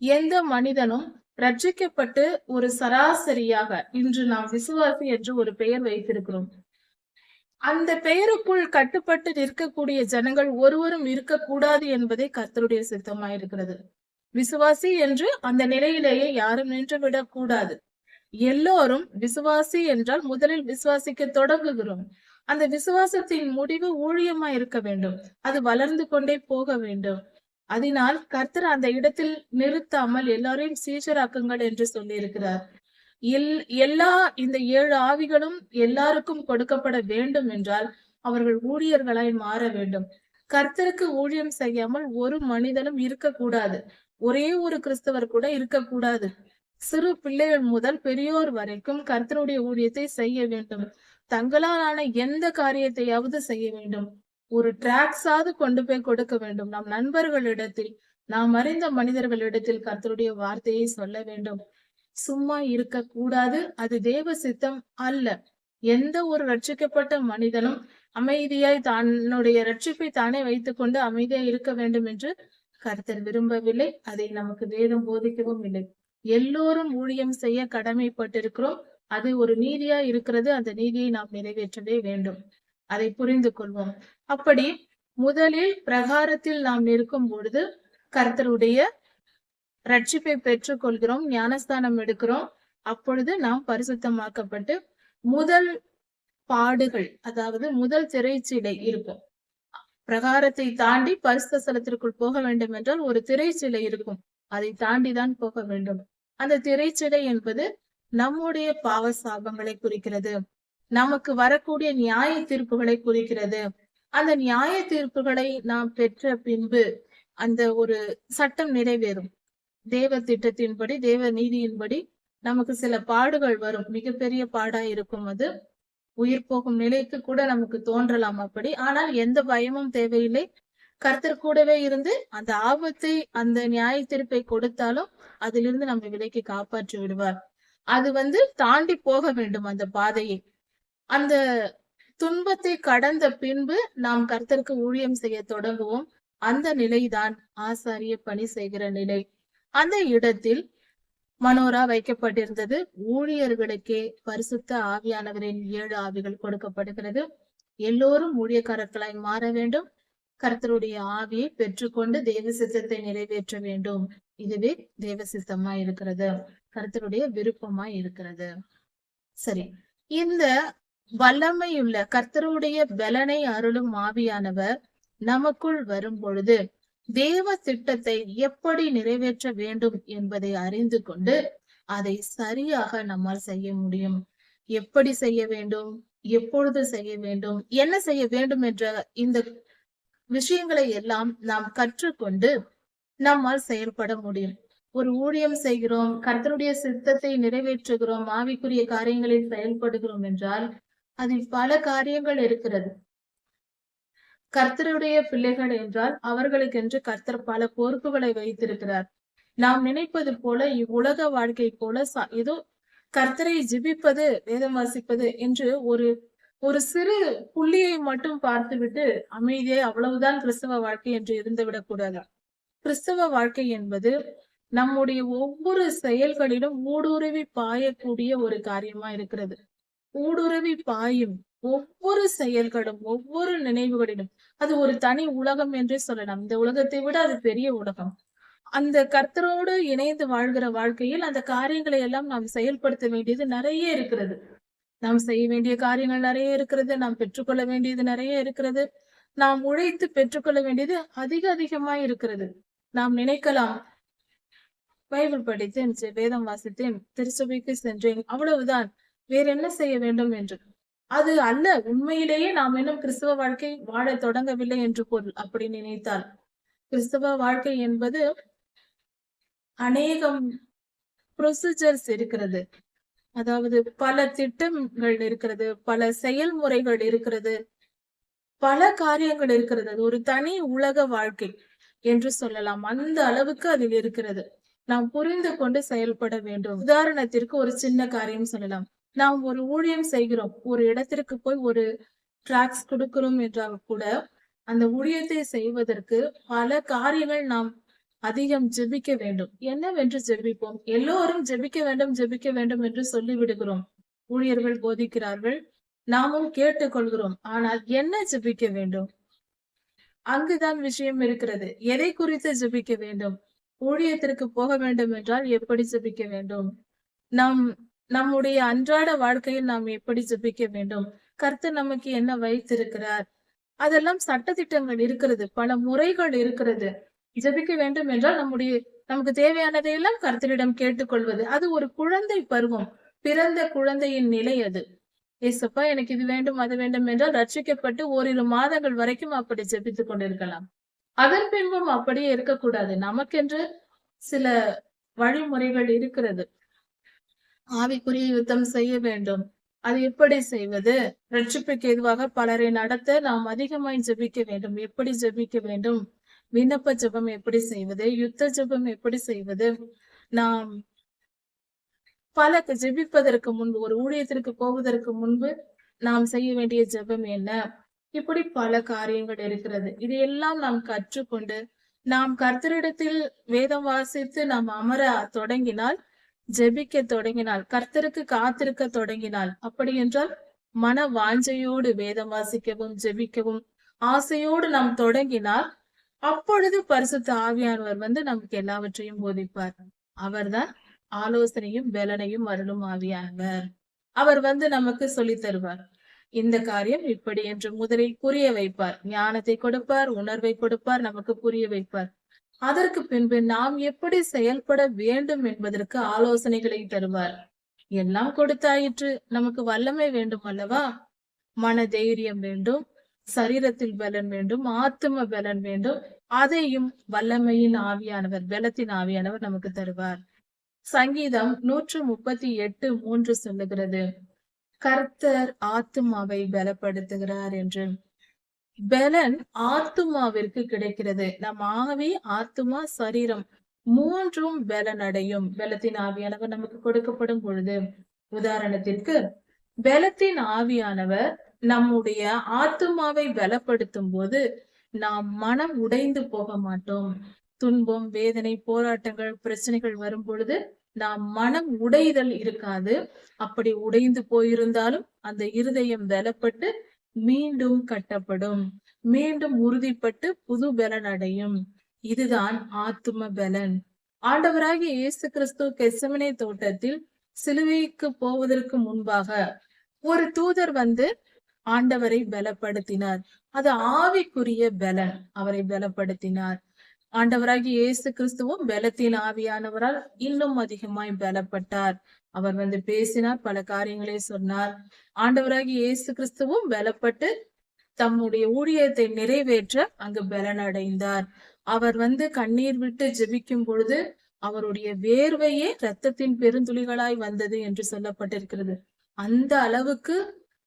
எந்த மனிதனும் ரட்சிக்கப்பட்டு ஒரு சராசரியாக இன்று நாம் விசுவாசி என்று ஒரு பெயர் வைத்திருக்கிறோம். அந்த பெயருக்குள் கட்டுப்பட்டு நிற்கக்கூடிய ஜனங்கள் ஒருவரும் இருக்கக்கூடாது என்பதே கர்த்தருடைய சித்தமாயிருக்கிறது. விசுவாசி என்று அந்த நிலையிலேயே யாரும் நின்று விடக்கூடாது. எல்லோரும் விசுவாசி என்றால் முதலில் விசுவாசிக்க தொடங்குகிறோம். அந்த விசுவாசத்தின் முடிவு ஊழியமா இருக்க வேண்டும். அது வளர்ந்து கொண்டே போக வேண்டும். அதனால் கர்த்தர் அந்த இடத்தில் நிறுத்தாமல் எல்லாரையும் சீஷராக்குங்கள் என்று சொல்லி இருக்கிறார். இந்த 7 ஆவிகளும் எல்லாருக்கும் கொடுக்கப்பட வேண்டும் என்றால் அவர்கள் ஊழியர்களாய் மாற வேண்டும். கர்த்தருக்கு ஊழியம் செய்யாமல் ஒரு மனிதனும் இருக்கக்கூடாது. ஒரே ஒரு கிறிஸ்தவர் கூட இருக்கக்கூடாது. சிறு பிள்ளைகள் முதல் பெரியோர் வரைக்கும் கர்த்தருடைய ஊழியத்தை செய்ய வேண்டும். தங்களாலான எந்த காரியத்தையாவது செய்ய வேண்டும். ஒரு டிராக்ஸாவது கொண்டு போய் கொடுக்க வேண்டும். நம் நண்பர்களிடத்தில், நாம் அறிந்த மனிதர்களிடத்தில் கர்த்தருடைய வார்த்தையை சொல்ல வேண்டும். சும்மா இருக்க கூடாது. அது தேவ சித்தம் அல்ல. எந்த ஒரு ரட்சிக்கப்பட்ட மனிதனும் அமைதியாய் தன்னுடைய ரட்சிப்பை தானே வைத்துக் கொண்டு அமைதியாய் இருக்க வேண்டும் என்று கர்த்தர் விரும்பவில்லை. அதை நமக்கு வேதம் போதிக்கவும் இல்லை. எல்லோரும் ஊழியம் செய்ய கடமைப்பட்டிருக்கிறோம். அது ஒரு நீதியா இருக்கிறது. அந்த நீதியை நாம் நிறைவேற்றவே வேண்டும். அதை புரிந்து கொள்வோம். அப்படி முதலில் பிரகாரத்தில் நாம் நிற்கும் பொழுது கர்த்தருடைய ரட்சிப்பை பெற்றுக் கொள்கிறோம், ஞானஸ்தானம் எடுக்கிறோம். அப்பொழுது நாம் பரிசுத்தமாக்கப்பட்டு முதல் பாடுகள், அதாவது முதல் திரைச்சீலை இருக்கும். பிரகாரத்தை தாண்டி பரிசுத்த ஸ்தலத்திற்குள் போக வேண்டும் என்றால் ஒரு திரைச்சீலை இருக்கும். அதை தாண்டிதான் போக வேண்டும். அந்த திரைச்சீலை என்பது நம்முடைய பாவ சாபங்களை குறிக்கிறது. நமக்கு வரக்கூடிய நியாய தீர்ப்புகளை குறிக்கிறது. அந்த நியாய தீர்ப்புகளை நாம் பெற்ற பின்பு அந்த ஒரு சட்டம் நிறைவேறும். தேவ திட்டத்தின்படி, தேவ நீதியின்படி நமக்கு சில பாடுகள் வரும். மிகப்பெரிய பாடா இருக்கும் அது. உயிர் போகும் நிலைக்கு கூட நமக்கு தோன்றலாம் அப்படி. ஆனால் எந்த பயமும் தேவையில்லை. கர்த்தர் கூடவே இருந்து அந்த ஆபத்தை, அந்த நியாய தீர்ப்பை கொடுத்தாலும் அதிலிருந்து நம்மை விலக்கி காப்பாற்றி விடுவார். அது தாண்டி போக வேண்டும் அந்த பாதையை. அந்த துன்பத்தை கடந்த பின்பு நாம் கர்த்தருக்கு ஊழியம் செய்ய தொடங்குவோம். அந்த நிலைதான் ஆசாரிய பணி செய்கிற நிலை. அந்த இடத்தில் மனோரா வைக்கப்பட்டிருந்தது. ஊழியர்களுக்கே பரிசுத்த ஆவியானவரின் 7 ஆவிகள் கொடுக்கப்படுகிறது. எல்லோரும் ஊழியக்காரர்களாய் மாற வேண்டும். கர்த்தருடைய ஆவியை பெற்றுக்கொண்டு தேவ சித்தத்தை நிறைவேற்ற வேண்டும். இதுவே தேவ சித்தமா இருக்கிறது. கர்த்தருடைய விருப்பமா இருக்கிறது. சரி, இந்த வல்லமையுள்ள கர்த்தருடைய பலனை அருளும் ஆவியானவர் நமக்குள் வரும் பொழுது தேவ திட்டத்தை எப்படி நிறைவேற்ற வேண்டும் என்பதை அறிந்து கொண்டு அதை சரியாக நம்மால் செய்ய முடியும். எப்படி செய்ய வேண்டும், எப்பொழுது செய்ய வேண்டும், என்ன செய்ய வேண்டும் என்ற இந்த விஷயங்களை எல்லாம் நாம் கற்றுக்கொண்டு நம்மால் செயல்பட முடியும். ஒரு ஊழியம் செய்கிறோம், கர்த்தருடைய சித்தத்தை நிறைவேற்றுகிறோம், ஆவிக்குரிய காரியங்களில் செயல்படுகிறோம் என்றால் அதில் பல காரியங்கள் இருக்கிறது. கர்த்தருடைய பிள்ளைகள் என்றால் அவர்களுக்கென்று கர்த்தர் பல பொறுப்புகளை வைத்திருக்கிறார். நாம் நினைப்பது போல இவ்வுலக வாழ்க்கை போல ஏதோ கர்த்தரை ஜெபிப்பது, வேதம் வாசிப்பது என்று ஒரு சிறு புள்ளியை மட்டும் பார்த்துவிட்டு அமைதியை அவ்வளவுதான் கிறிஸ்தவ வாழ்க்கை என்று இருந்துவிடக் கூடாது. கிறிஸ்தவ வாழ்க்கை என்பது நம்முடைய ஒவ்வொரு செயல்களிலும் ஊடுருவி பாயக்கூடிய ஒரு காரியமா இருக்கிறது. ஊடுருவி பாயும் ஒவ்வொரு செயல்களும், ஒவ்வொரு நினைவுகளிலும் அது ஒரு தனி உலகம் என்றே சொல்லலாம். இந்த உலகத்தை விட அது பெரிய உலகம். அந்த கர்த்தரோடு இணைந்து வாழ்கிற வாழ்க்கையில் அந்த காரியங்களை எல்லாம் நாம் செயல்படுத்த வேண்டியது நிறைய இருக்கிறது. நாம் செய்ய வேண்டிய காரியங்கள் நிறைய இருக்கிறது. நாம் பெற்றுக்கொள்ள வேண்டியது நிறைய இருக்கிறது. நாம் உழைத்து பெற்றுக்கொள்ள வேண்டியது அதிகமா இருக்கிறது. நாம் நினைக்கலாம், பைபிள் படித்தேன், வேதம் வாசித்தேன், திருச்சபைக்கு சென்றேன், அவ்வளவுதான், வேற என்ன செய்ய வேண்டும் என்று. அது அல்ல. உண்மையிலேயே நாம் இன்னும் கிறிஸ்தவ வாழ்க்கை வாழ தொடங்கவில்லை என்று பொருள். அப்படி நினைத்தால் கிறிஸ்தவ வாழ்க்கை என்பது அநேகம் ப்ரொசீஜர்ஸ் இருக்கிறது. அதாவது பல திட்டங்கள் இருக்கிறது, பல செயல்முறைகள் இருக்கிறது, பல காரியங்கள் இருக்கிறது. அது ஒரு தனி உலக வாழ்க்கை என்று சொல்லலாம். அந்த அளவுக்கு அதில் இருக்கிறது. நாம் புரிந்து கொண்டு செயல்பட வேண்டும். உதாரணத்திற்கு ஒரு சின்ன காரியம் சொல்லலாம். நாம் ஒரு ஊழியம் செய்கிறோம், ஒரு இடத்திற்கு போய் ஒரு டிராக்ஸ் கொடுக்கிறோம் என்றால் கூட அந்த ஊழியத்தை செய்வதற்கு பல காரியங்கள் நாம் அதிகம் ஜெபிக்க வேண்டும். என்னவென்று ஜெபிப்போம்? எல்லோரும் ஜெபிக்க வேண்டும் என்று சொல்லி விடுகிறோம். ஊழியர்கள் போதிக்கிறார்கள், நாமும் கேட்டுக்கொள்கிறோம். ஆனால் என்ன ஜெபிக்க வேண்டும்? அங்குதான் விஷயம் இருக்கிறது. எதை குறித்து ஜெபிக்க வேண்டும்? ஊழியத்திற்கு போக வேண்டும் என்றால் எப்படி ஜெபிக்க வேண்டும்? நம்முடைய அன்றாட வாழ்க்கையில் நாம் எப்படி ஜெபிக்க வேண்டும்? கர்த்தர் நமக்கு என்ன வைத்திருக்கிறார்? அதெல்லாம் சட்டதிட்டங்கள் இருக்கிறது, பல முறைகள் இருக்கிறது. ஜெபிக்க வேண்டும் என்றால் நமக்கு தேவையானதையெல்லாம் கர்த்தரிடம் கேட்டுக்கொள்வது. அது ஒரு குழந்தை பருவம், பிறந்த குழந்தையின் நிலை அது. ஏசப்பா எனக்கு இது வேண்டும், அது வேண்டும் என்றால் ரட்சிக்கப்பட்டு ஓரிரு மாதங்கள் வரைக்கும் அப்படி ஜெபித்துக் கொண்டிருக்கலாம். அதன் பின்பும் அப்படியே இருக்கக்கூடாது. நமக்கென்று சில வழிமுறைகள் இருக்கிறது. ஆவிக்குரிய யுத்தம் செய்ய வேண்டும். அது எப்படி செய்வது? ரட்சிப்புக்கு ஏதுவாக பலரை நடத்த நாம் அதிகமாய் ஜெபிக்க வேண்டும். எப்படி ஜெபிக்க வேண்டும்? விண்ணப்ப ஜெபம் எப்படி செய்வது? யுத்த ஜெபம் எப்படி செய்வது? நாம் பல ஜெபிப்பதற்கு முன்பு, ஒரு ஊழியத்திற்கு போவதற்கு முன்பு நாம் செய்ய வேண்டிய ஜெபம் என்ன? இப்படி பல காரியங்கள் இருக்கிறது. இதையெல்லாம் நாம் கற்றுக்கொண்டு நாம் கர்த்தரிடத்தில் வேதம் வாசித்து நாம் அமர தொடங்கினால், ஜெபிக்க தொடங்கினால், கர்த்தருக்கு காத்திருக்க தொடங்கினால், அப்படி என்றால் மன வாஞ்சையோடு வேதம் வாசிக்கவும் ஜெபிக்கவும் ஆசையோடு நாம் தொடங்கினால், அப்பொழுது பரிசுத்த ஆவியானவர் நமக்கு எல்லாவற்றையும் போதிப்பார். அவர்தான் ஆலோசனையும் பலனையும் அருளும் ஆவியானவர். அவர் நமக்கு சொல்லி தருவார். இந்த காரியம் இப்படி என்று முதலில் புரிய வைப்பார். ஞானத்தை கொடுப்பார், உணர்வை கொடுப்பார், நமக்கு புரிய வைப்பார். அதற்கு பின்பு நாம் எப்படி செயல்பட வேண்டும் என்பதற்கு ஆலோசனைகளை தருவார். எல்லாம் கொடுத்தாயிற்று, நமக்கு வல்லமை வேண்டும் அல்லவா? மன தைரியம் வேண்டும், சரீரத்தில் பலன் வேண்டும், ஆத்தும பலன் வேண்டும். அதையும் வல்லமையின் ஆவியானவர், பலத்தின் ஆவியானவர் நமக்கு தருவார். சங்கீதம் 138:3 சொல்லுகிறது, கர்த்தர் ஆத்துமாவை பலப்படுத்துகிறார் என்று. பலன் ஆத்துமாவிற்கு கிடைக்கிறது. நம் ஆவி, ஆத்துமா, சரீரம் மூன்றும் பலன் அடையும். பலத்தின் ஆவியானவர் நமக்கு கொடுக்கப்படும் பொழுது, உதாரணத்திற்கு பலத்தின் ஆவியானவர் நம்முடைய ஆத்துமாவை பலப்படுத்தும் போது நாம் மனம் உடைந்து போக மாட்டோம். துன்பம், வேதனை, போராட்டங்கள், பிரச்சனைகள் வரும் பொழுது நாம் மனம் உடைதல் இருக்காது. அப்படி உடைந்து போயிருந்தாலும் அந்த இருதயம் பலப்பட்டு மீண்டும் கட்டப்படும், மீண்டும் உறுதிப்பட்டு புது பலன் அடையும். இதுதான் ஆத்தும பலன். ஆண்டவராகிய இயேசு கிறிஸ்து கெத்செமனே தோட்டத்தில் சிலுவைக்கு போவதற்கு முன்பாக ஒரு தூதர் வந்து ஆண்டவரை பலப்படுத்தினார். அது ஆவிக்குரிய பலன். அவரை பலப்படுத்தினார். ஆண்டவராகிய இயேசு கிறிஸ்துவும் பலத்தின் ஆவியானவரால் இன்னும் அதிகமாய் பலப்பட்டார். அவர் வந்து பேசினார், பல காரியங்களை சொன்னார். ஆண்டவராகிய இயேசு கிறிஸ்துவும் பலப்பட்டு தம்முடைய ஊழியத்தை நிறைவேற்ற அங்கு பலன் அடைந்தார். அவர் வந்து கண்ணீர் விட்டு ஜெபிக்கும் பொழுது அவருடைய வேர்வையே இரத்தத்தின் பெருந்துளிகளாய் வந்தது என்று சொல்லப்பட்டிருக்கிறது. அந்த அளவுக்கு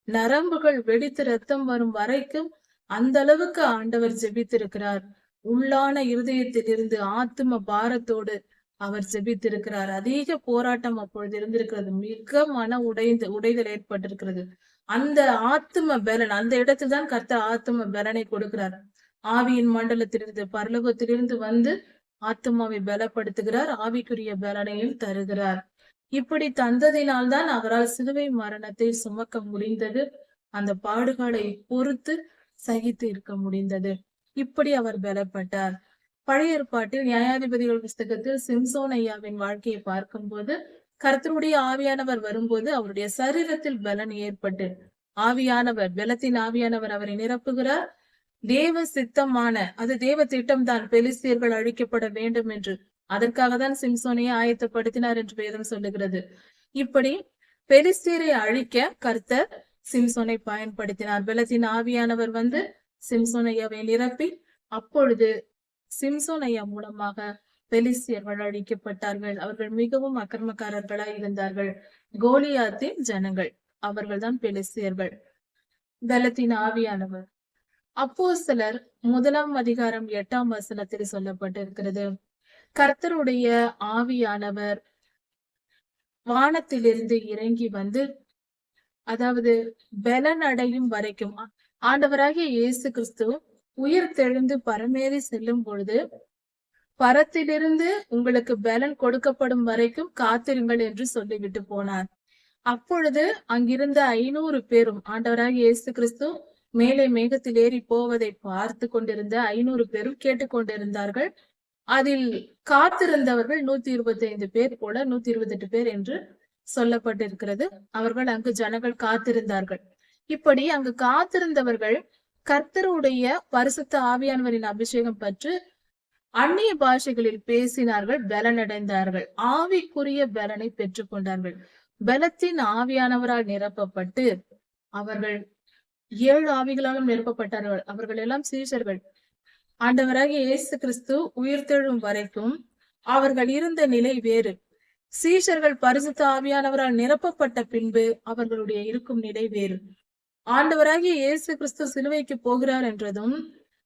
நரம்புகள் வெடித்து ரத்தம் வரும் வரைக்கும் அந்த அளவுக்கு ஆண்டவர் ஜெபித்திருக்கிறார். உள்ளான இருதயத்தில் இருந்து ஆத்தும பாரத்தோடு அவர் ஜெபித்திருக்கிறார். அதிக போராட்டம் அப்பொழுது இருந்திருக்கிறது. மிக மன உடைதல் ஏற்பட்டிருக்கிறது. அந்த ஆத்தும பலன், அந்த இடத்தில் தான் கர்த்தர் ஆத்தும பலனை கொடுக்கிறார். ஆவியின் மண்டலத்திலிருந்து, பரலோகத்திலிருந்து வந்து ஆத்துமாவை பலப்படுத்துகிறார். ஆவிக்குரிய பலனையும் தருகிறார். இப்படி தந்ததினால்தான் அவரால் சிலுவை மரணத்தை சுமக்க முடிந்தது. அந்த பாடுகளை பொறுத்து சகித்து இருக்க முடிந்தது. இப்படி அவர் பலப்பட்டார். பழைய ஏற்பாட்டில் நியாயாதிபதிகள் புஸ்தகத்தில் சிம்சோன் ஐயாவின் வாழ்க்கையை பார்க்கும்போது, கர்த்தருடைய ஆவியானவர் வரும்போது அவருடைய சரீரத்தில் பலன் ஏற்பட்டு, ஆவியானவர், பலத்தின் ஆவியானவர் அவரை நிரப்புகிறார். தேவ சித்தமான, அது தேவ திட்டம் தான், பெலிஸ்தியர்கள் அழிக்கப்பட வேண்டும் என்று. அதற்காக தான் சிம்சோனையை ஆயத்தப்படுத்தினார் என்று வேதம் சொல்லுகிறது. இப்படி பெலிஸ்தியரை அழிக்க கர்த்தர் சிம்சோனை பயன்படுத்தினார். பலத்தின் ஆவியானவர் வந்து சிம்சோன் ஐயாவை நிரப்பி, அப்பொழுது சிம்சோன் ஐயா மூலமாக பெலிஸ்தியர்கள் அழிக்கப்பட்டார்கள். அவர்கள் மிகவும் அக்கிரமக்காரர்களாய் இருந்தார்கள். கோலியாத்தின் ஜனங்கள், அவர்கள்தான் பெலிஸ்தியர்கள். பலத்தின் ஆவியானவர் அப்போஸ்தலர் 1:8 சொல்லப்பட்டிருக்கிறது. கர்த்தருடைய ஆவியானவர் வானத்திலிருந்து இறங்கி வந்து, அதாவது பலன் அடையும் வரைக்கும், ஆண்டவராகிய இயேசு கிறிஸ்து உயிர் தெழுந்து பரமேறி செல்லும் பொழுது, பரத்திலிருந்து உங்களுக்கு பலன் கொடுக்கப்படும் வரைக்கும் காத்திருங்கள் என்று சொல்லிவிட்டு போனார். அப்பொழுது அங்கிருந்த 500 பேரும், ஆண்டவராகிய இயேசு கிறிஸ்து மேலே மேகத்தில் ஏறி போவதை பார்த்து கொண்டிருந்த 500 பேரும் கேட்டுக்கொண்டிருந்தார்கள். அதில் காத்திருந்தவர்கள் 125 பேர் போல, 128 பேர் என்று சொல்லப்பட்டிருக்கிறது. அவர்கள் அங்கு ஜனங்கள் காத்திருந்தார்கள். இப்படி அங்கு காத்திருந்தவர்கள் கர்த்தருடைய பரிசுத்த ஆவியானவரின் அபிஷேகம் பற்றி அந்நிய பாஷைகளில் பேசினார்கள், பலனடைந்தார்கள், ஆவிக்குரிய பலனை பெற்றுக் கொண்டார்கள். பலத்தின் ஆவியானவரால் நிரப்பப்பட்டு அவர்கள் 7 ஆவிகளாலும் நிரப்பப்பட்டார்கள். அவர்கள் எல்லாம் சீஷர்கள். ஆண்டவராகிய இயேசு கிறிஸ்து உயிர்த்தெழும் வரைக்கும் அவர்கள் இருந்த நிலை வேறு. சீஷர்கள் பரிசுத்த ஆவியானவரால் நிரப்பப்பட்ட பின்பு அவர்களுடைய இருக்கும் நிலை வேறு. ஆண்டவராகிய இயேசு கிறிஸ்து சிலுவைக்கு போகிறார் என்றதும்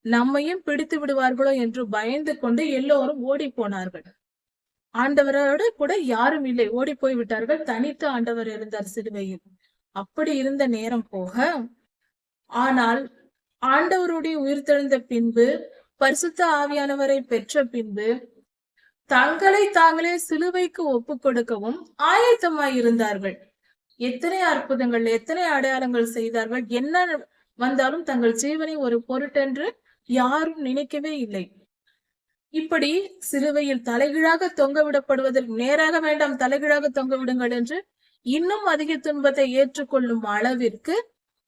நம்மையும் பிடித்து விடுவார்களோ என்று பயந்து கொண்டு எல்லோரும் ஓடி போனார்கள். ஆண்டவரோடு கூட யாரும் இல்லை, ஓடி போய் விட்டார்கள். தனித்து ஆண்டவர் இருந்தார் சிலுவையில். அப்படி இருந்த நேரம் போக, ஆனால் ஆண்டவருடைய உயிர்த்தெழுந்த பின்பு, பரிசுத்த ஆவியானவரை பெற்ற பின்பு தங்களை தாங்களே சிலுவைக்கு ஒப்பு கொடுக்கவும் ஆயத்தமாய் இருந்தார்கள். எத்தனை அற்புதங்கள், எத்தனை அடையாளங்கள் செய்தார்கள். என்ன வந்தாலும் தங்கள் ஜீவனை ஒரு பொருட்டென்று யாரும் நினைக்கவே இல்லை. இப்படி சிலுவையில் தலைகீழாக தொங்க விடப்படுவதற்கு நேராக வேண்டாம், தலைகீழாக தொங்க விடுங்கள் என்று இன்னும் அதிக துன்பத்தை ஏற்றுக்கொள்ளும் அளவிற்கு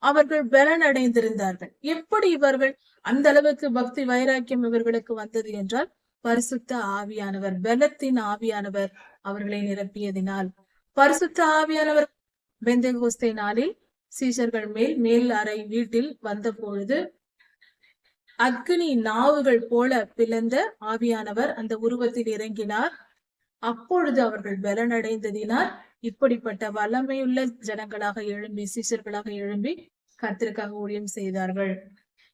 அவர்கள் பலன் அடைந்திருந்தார்கள். எப்படி இவர்கள் அந்த அளவுக்கு பக்தி வைராக்கியம் இவர்களுக்கு வந்தது என்றால், பரிசுத்த ஆவியானவர், பலத்தின் ஆவியானவர் அவர்களை நிரப்பியதினால். பரிசுத்த ஆவியானவர் பெந்தெகோஸ்தே நாளில் சீஷர்கள் மேல் அறை வீட்டில் வந்த பொழுது அக்னி நாவுகள் போல பிளந்த ஆவியானவர் அந்த உருவத்தில் இறங்கினார். அப்பொழுது அவர்கள் பலனடைந்ததினால் இப்படிப்பட்ட வல்லமையுள்ள ஜனங்களாக எழும்பி சீஷர்களாக எழும்பி கர்த்தருக்காக ஊழியம் செய்தார்கள்.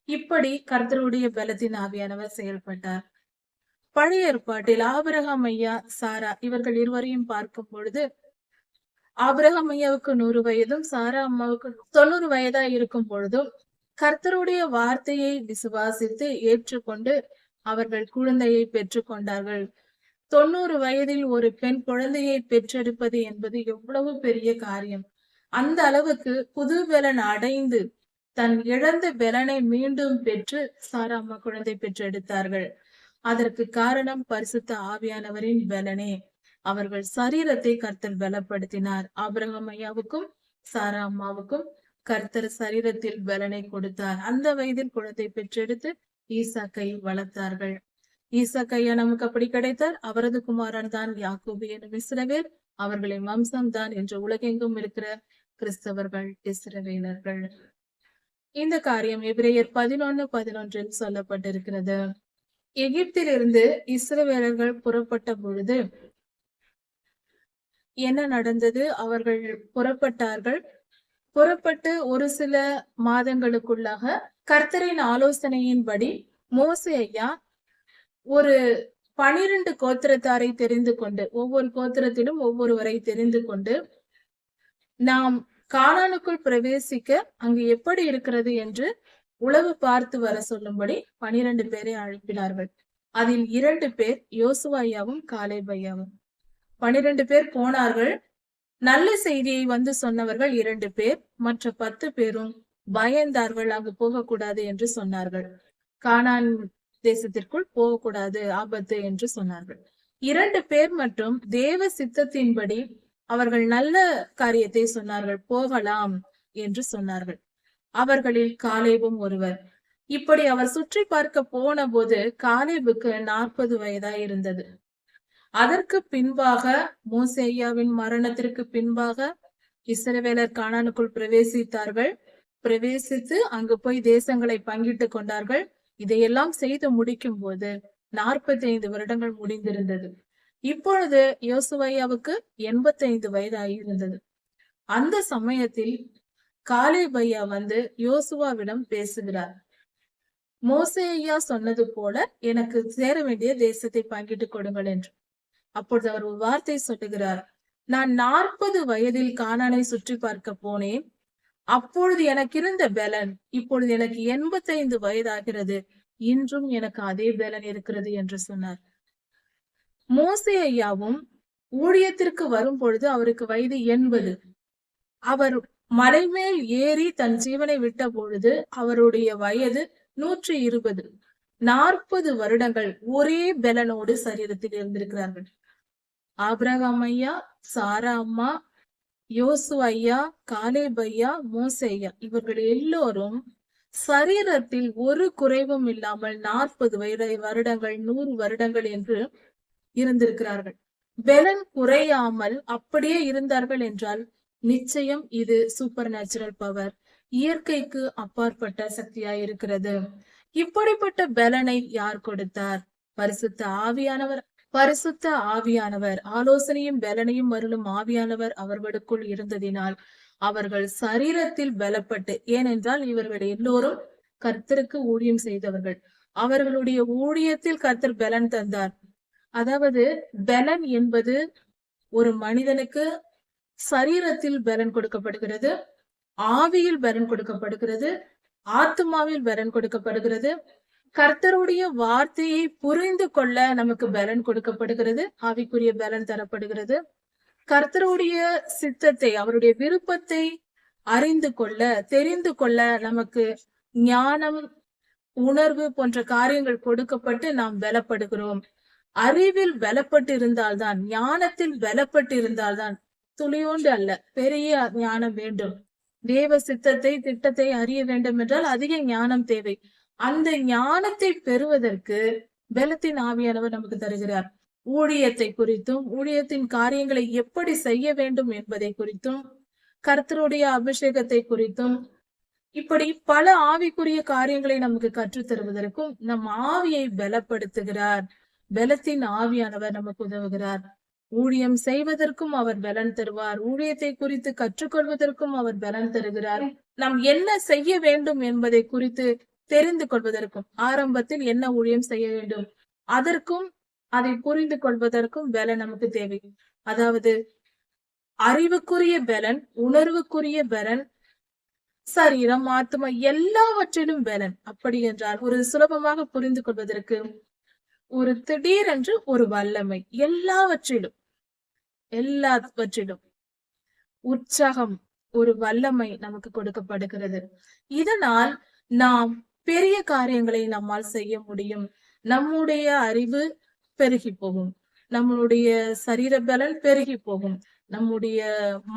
இப்படி கர்த்தருடைய பலத்தின் ஆவியானவர் செயல்பட்டார். பழைய ஏற்பாட்டில் ஆபிரகாம் ஐயா, சாரா இவர்கள் இருவரையும் பார்க்கும் பொழுது, ஆபிரகாம் ஐயாவுக்கு 100 வயதும் சாரா அம்மாவுக்கு 90 வயதா இருக்கும் பொழுதும் கர்த்தருடைய வார்த்தையை விசுவாசித்து ஏற்றுக்கொண்டு அவர்கள் குழந்தையை பெற்றுக் கொண்டார்கள். 90 வயதில் ஒரு பெண் குழந்தையை பெற்றெடுப்பது என்பது எவ்வளவு பெரிய காரியம். அந்த அளவுக்கு புது பலன் அடைந்து தன் இழந்த பலனை மீண்டும் பெற்று சாரா அம்மா குழந்தை பெற்றெடுத்தார்கள். அதற்கு காரணம் பரிசுத்த ஆவியானவரின் பலனே. அவர்கள் சரீரத்தை கர்த்தர் பலப்படுத்தினார். ஆபிரகாம் ஐயாவுக்கும் சாரா அம்மாவுக்கும் கர்த்தர் சரீரத்தில் பலனை கொடுத்தார். அந்த வயதில் குழந்தை பெற்றெடுத்து ஈசாக்கை வளர்த்தார்கள். ஈசாக்கு ஐயா நமக்கு அப்படி கிடைத்தார். அவரது குமாரன் தான் யாக்கோபு எனும் இஸ்ரவேல், அவர்களின் வம்சம் தான் என்று உலகெங்கும் இருக்கிற கிறிஸ்தவர்கள் இஸ்ரவேலர்கள். இந்த காரியம் எபிரேயர் 11:11 சொல்லப்பட்டிருக்கிறது. எகிப்திலிருந்து இஸ்ரவேலர்கள் புறப்பட்ட பொழுது என்ன நடந்தது? அவர்கள் புறப்பட்டார்கள். புறப்பட்டு ஒரு சில மாதங்களுக்குள்ளாக கர்த்தரின் ஆலோசனையின்படி மோசே ஐயா ஒரு 12 கோத்திரத்தாரை தெரிந்து கொண்டு, ஒவ்வொரு கோத்திரத்திலும் ஒவ்வொருவரை தெரிந்து கொண்டு, நாம் கானானுக்குள் பிரவேசிக்க அங்கு எப்படி இருக்கிறது என்று உளவு பார்த்து வர சொல்லும்படி 12 பேரை அனுப்பினார்கள். அதில் 2 பேர் யோசுவா ஐயாவும் காலேப் ஐயாவும். 12 பேர் போனார்கள். நல்ல செய்தியை வந்து சொன்னவர்கள் 2 பேர், மற்ற 10 பேரும் பயந்தார்கள், அங்கு போகக்கூடாது என்று சொன்னார்கள். கானான் தேசத்திற்குள் போகக்கூடாது, ஆபத்து என்று சொன்னார்கள். 2 பேர் மட்டும் தேவ சித்தத்தின்படி அவர்கள் நல்ல காரியத்தை சொன்னார்கள், போகலாம் என்று சொன்னார்கள். அவர்களில் காலேபும் ஒருவர். இப்படி அவர் சுற்றி பார்க்க போன போது காலேபுக்கு 40 வயதாய் இருந்தது. அதற்கு பின்பாக மோசே ஐயாவின் மரணத்திற்கு பின்பாக இஸ்ரவேலர் கானானுக்குள் பிரவேசித்தார்கள். பிரவேசித்து அங்கு போய் தேசங்களை பங்கிட்டு கொண்டார்கள். இதையெல்லாம் செய்து முடிக்கும் போது 45 வருடங்கள் முடிந்திருந்தது. இப்பொழுது யோசுவா ஐயாவுக்கு 85 வயதாயிருந்தது. அந்த சமயத்தில் காலேப் ஐயா வந்து யோசுவாவிடம் பேசுகிறார். மோசே ஐயா சொன்னது போல எனக்கு சேர வேண்டிய தேசத்தை பங்கிட்டு கொடுங்கள் என்று. அப்பொழுது அவர் ஒரு வார்த்தை சொல்லுகிறார். நான் 40 வயதில் கானானை சுற்றி பார்க்க போனேன். அப்பொழுது எனக்கு இருந்த பலன் இப்பொழுது எனக்கு 85 வயதாகிறது. இன்றும் எனக்கு அதே பலன் இருக்கிறது என்று சொன்னார். மோசே ஐயாவும் ஊழியத்திற்கு வரும் பொழுது அவருக்கு வயது 80. அவர் மலைமேல் ஏறி தன் ஜீவனை விட்ட பொழுது அவருடைய வயது 120. 40 வருடங்கள் ஒரே பலனோடு சரீரத்தில் இருந்திருக்கிறார்கள். ஆபிரகாம் ஐயா, சாரா அம்மா, யோசுவா ஐயா, காலேப் ஐயா, மோசே ஐயா இவர்கள் எல்லோரும் சரீரத்தில் ஒரு குறைவும் இல்லாமல் 40 வருடங்கள் 100 வருடங்கள் என்று இருந்திருக்கிறார்கள். பலன் குறையாமல் அப்படியே இருந்தார்கள் என்றால் நிச்சயம் இது சூப்பர் நேச்சுரல் பவர், இயற்கைக்கு அப்பாற்பட்ட சக்தியாய் இருக்கிறது. இப்படிப்பட்ட பலனை யார் கொடுத்தார்? பரிசுத்த ஆவியானவர். பரிசுத்த ஆவியானவர், ஆலோசனையும் பலனையும் அருளும் ஆவியானவர் அவர்களுக்குள் இருந்ததினால் அவர்கள் சரீரத்தில் பலப்பட்டு, ஏனென்றால் இவர்கள் எல்லோரும் கர்த்தருக்கு ஊழியம் செய்தவர்கள். அவர்களுடைய ஊழியத்தில் கர்த்தர் பலன் தந்தார். அதாவது பலன் என்பது ஒரு மனிதனுக்கு சரீரத்தில் பலன் கொடுக்கப்படுகிறது, ஆவியில் பலன் கொடுக்கப்படுகிறது, ஆத்மாவில் பலன் கொடுக்கப்படுகிறது. கர்த்தருடைய வார்த்தையை புரிந்து கொள்ள நமக்கு பலன் கொடுக்கப்படுகிறது, ஆவிக்குரிய பலன் தரப்படுகிறது. கர்த்தருடைய சித்தத்தை, அவருடைய விருப்பத்தை அறிந்து கொள்ள, தெரிந்து கொள்ள நமக்கு ஞானம், உணர்வு போன்ற காரியங்கள் கொடுக்கப்பட்டு நாம் பலப்படுகிறோம். அறிவில் பலப்பட்டு இருந்தால்தான், ஞானத்தில் பலப்பட்டு இருந்தால்தான், துளியோண்டு அல்ல, பெரிய ஞானம் வேண்டும். தேவ சித்தத்தை, திட்டத்தை அறிய வேண்டும் என்றால் அதிக ஞானம் தேவை. அந்த ஞானத்தை பெறுவதற்கு பலத்தின் ஆவியானவர் நமக்கு தருகிறார். ஊழியத்தை குறித்தும், ஊழியத்தின் காரியங்களை எப்படி செய்ய வேண்டும் என்பதை குறித்தும், கர்த்தருடைய அபிஷேகத்தை குறித்தும், இப்படி பல ஆவிக்குரிய காரியங்களை நமக்கு கற்றுத் தருவதற்கும் நம் ஆவியை பலப்படுத்துகிறார். பலத்தின் ஆவியானவர் நமக்கு உதவுகிறார். ஊழியம் செய்வதற்கும் அவர் பலன் தருவார். ஊழியத்தை குறித்து கற்றுக்கொள்வதற்கும் அவர் பலன் தருகிறார். நாம் என்ன செய்ய வேண்டும் என்பதை குறித்து தெரிந்து கொள்வதற்கும், ஆரம்பத்தில் என்ன ஊழியம் செய்ய வேண்டும் அதற்கும் அதை புரிந்து கொள்வதற்கும் பலன் நமக்கு தேவை. அதாவது அறிவுக்குரிய பலன், உணர்வுக்குரிய பலன், சரீரம், ஆத்மா எல்லாவற்றிலும் பலன். அப்படி என்றால் ஒரு சுலபமாக புரிந்து கொள்வதற்கு ஒரு திடீரென்று ஒரு வல்லமை, எல்லாவற்றிலும் உற்சாகம், ஒரு வல்லமை நமக்கு கொடுக்கப்படுகிறது. இதனால் நாம் பெரிய காரியங்களை நம்மால் செய்ய முடியும். நம்முடைய அறிவு பெருகி போகும், நம்மளுடைய சரீர பலன் பெருகி போகும், நம்முடைய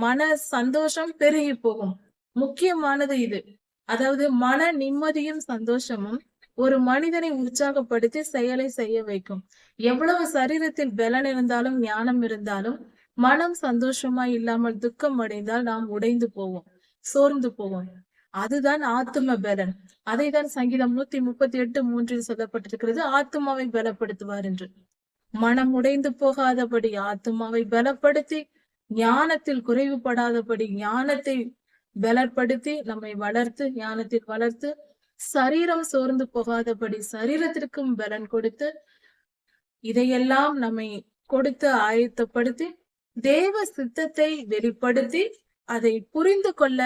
மன சந்தோஷம் பெருகி போகும். முக்கியமானது இது. அதாவது மன நிம்மதியும் சந்தோஷமும் ஒரு மனிதனை உற்சாகப்படுத்தி செயலை செய்ய வைக்கும். எவ்வளவு சரீரத்தில் பலன் இருந்தாலும், ஞானம் இருந்தாலும், மனம் சந்தோஷமா இல்லாமல் துக்கம் அடைந்தால் நாம் உடைந்து போவோம், சோர்ந்து போவோம். அதுதான் ஆத்தும பலன். அதைதான் சங்கீதம் 138:3 சொல்லப்பட்டிருக்கிறது, ஆத்துமாவை பலப்படுத்துவார் என்று. மனம் உடைந்து போகாதபடி ஆத்துமாவை பலப்படுத்தி, ஞானத்தில் குறைவுபடாதபடி ஞானத்தை பலப்படுத்தி, நம்மை வளர்த்து, ஞானத்தில் வளர்த்து, சரீரம் சோர்ந்து போகாதபடி சரீரத்திற்கும் பலன் கொடுத்து, இதையெல்லாம் நம்மை கொடுத்து ஆயத்தப்படுத்தி, தேவ சித்தத்தை வெளிப்படுத்தி, அதை புரிந்து கொள்ள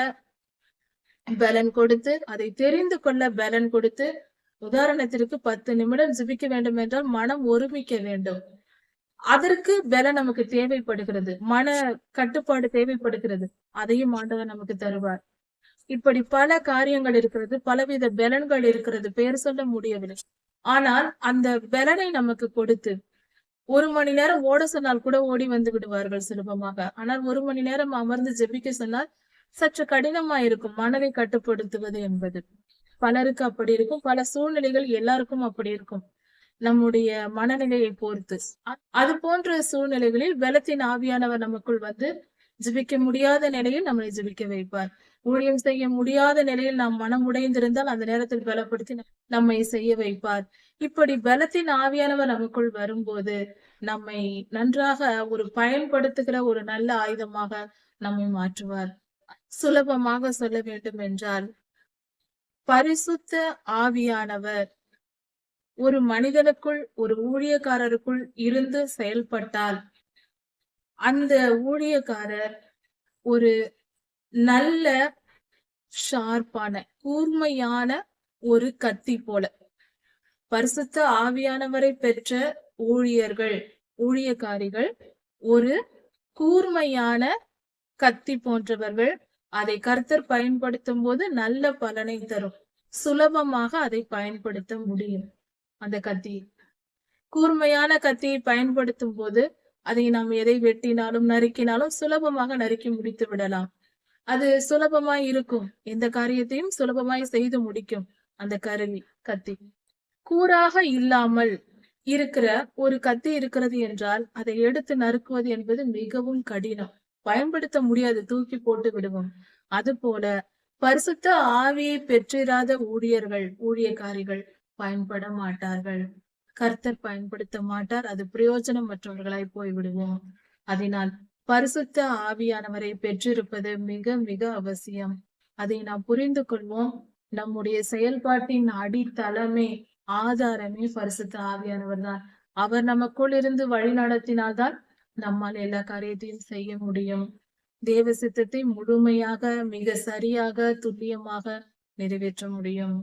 பலன் கொடுத்து, அதை தெரிந்து கொள்ள பலன் கொடுத்து, உதாரணத்திற்கு 10 நிமிடம் ஜெபிக்க வேண்டும் என்றால் மனம் ஒருமிக்க வேண்டும். அதற்கு பலன் நமக்கு தேவைப்படுகிறது, மன கட்டுப்பாடு தேவைப்படுகிறது. அதையும் ஆண்டவர் நமக்கு தருவார். இப்படி பல காரியங்கள் இருக்கிறது, பலவித பலன்கள் இருக்கிறது, பெயர் சொல்ல முடியவில்லை. ஆனால் அந்த பலனை நமக்கு கொடுத்து 1 மணி நேரம் ஓட சொன்னால் கூட ஓடி வந்து விடுவார்கள் சுலபமாக. ஆனால் 1 மணி நேரம் அமர்ந்து ஜெபிக்க சொன்னால் சற்று கடினமா இருக்கும் மனதை கட்டுப்படுத்துவது என்பது. பலருக்கு அப்படி இருக்கும், பல சூழ்நிலைகள் எல்லாருக்கும் அப்படி இருக்கும், நம்முடைய மனநிலையை பொறுத்து. அது போன்ற சூழ்நிலைகளில் பலத்தின் ஆவியானவர் நமக்குள் வந்து ஜெபிக்க முடியாத நிலையில் நம்மளை ஜெபிக்க வைப்பார். ஊழியம் செய்ய முடியாத நிலையில் நாம் மனம் உடைந்திருந்தால் அந்த நேரத்தில் பலப்படுத்தி நம்மை செய்ய வைப்பார். இப்படி பலத்தின் ஆவியானவர் நமக்குள் வரும்போது நம்மை நன்றாக ஒரு பயன்படுத்துகிற ஒரு நல்ல ஆயுதமாக நம்மை மாற்றுவார். சுலபமாக சொல்ல வேண்டும் என்றால், பரிசுத்த ஆவியானவர் ஒரு மனிதனுக்குள், ஒரு ஊழியக்காரருக்குள் இருந்து செயல்பட்டால், அந்த ஊழியக்காரர் ஒரு நல்ல ஷார்ப்பான, கூர்மையான ஒரு கத்தி போல. பரிசுத்த ஆவியானவரை பெற்ற ஊழியர்கள், ஊழியக்காரிகள் ஒரு கூர்மையான கத்தி போன்றவர்கள். அதை கர்த்தர் பயன்படுத்தும் போது நல்ல பலனை தரும். சுலபமாக அதை பயன்படுத்த முடியும். அந்த கத்தி, கூர்மையான கத்தியை பயன்படுத்தும் போது அதை நாம் எதை வெட்டினாலும் நறுக்கினாலும் சுலபமாக நறுக்கி முடித்து விடலாம். அது சுலபமாய் இருக்கும், எந்த காரியத்தையும் சுலபமாய் செய்து முடிக்கும் அந்த கருவி, கத்தி. கூராக இல்லாமல் இருக்கிற ஒரு கத்தி இருக்கிறது என்றால் அதை எடுத்து நறுக்குவது என்பது மிகவும் கடினம், பயன்படுத்த முடியாது, தூக்கி போட்டு விடுவோம். அது போல பரிசுத்த ஆவியை பெற்றிராத ஊழியர்கள், ஊழியக்காரிகள் பயன்பட மாட்டார்கள், கர்த்தர் பயன்படுத்த மாட்டார். அது பிரயோஜனம் மற்றவர்களாய் போய்விடுவோம். அதனால் பரிசுத்த ஆவியானவரை பெற்றிருப்பது மிக மிக அவசியம். அதை நாம் புரிந்து கொள்வோம். நம்முடைய செயல்பாட்டின் அடித்தளமே, ஆதாரமே பரிசுத்த ஆவியானவர் தான். அவர் நமக்குள் இருந்து வழி நடத்தினால்தான் நம்மால் எல்லா காரியத்தையும் செய்ய முடியும். தேவ சித்தத்தை முழுமையாக, மிக சரியாக, துல்லியமாக நிறைவேற்ற முடியும்.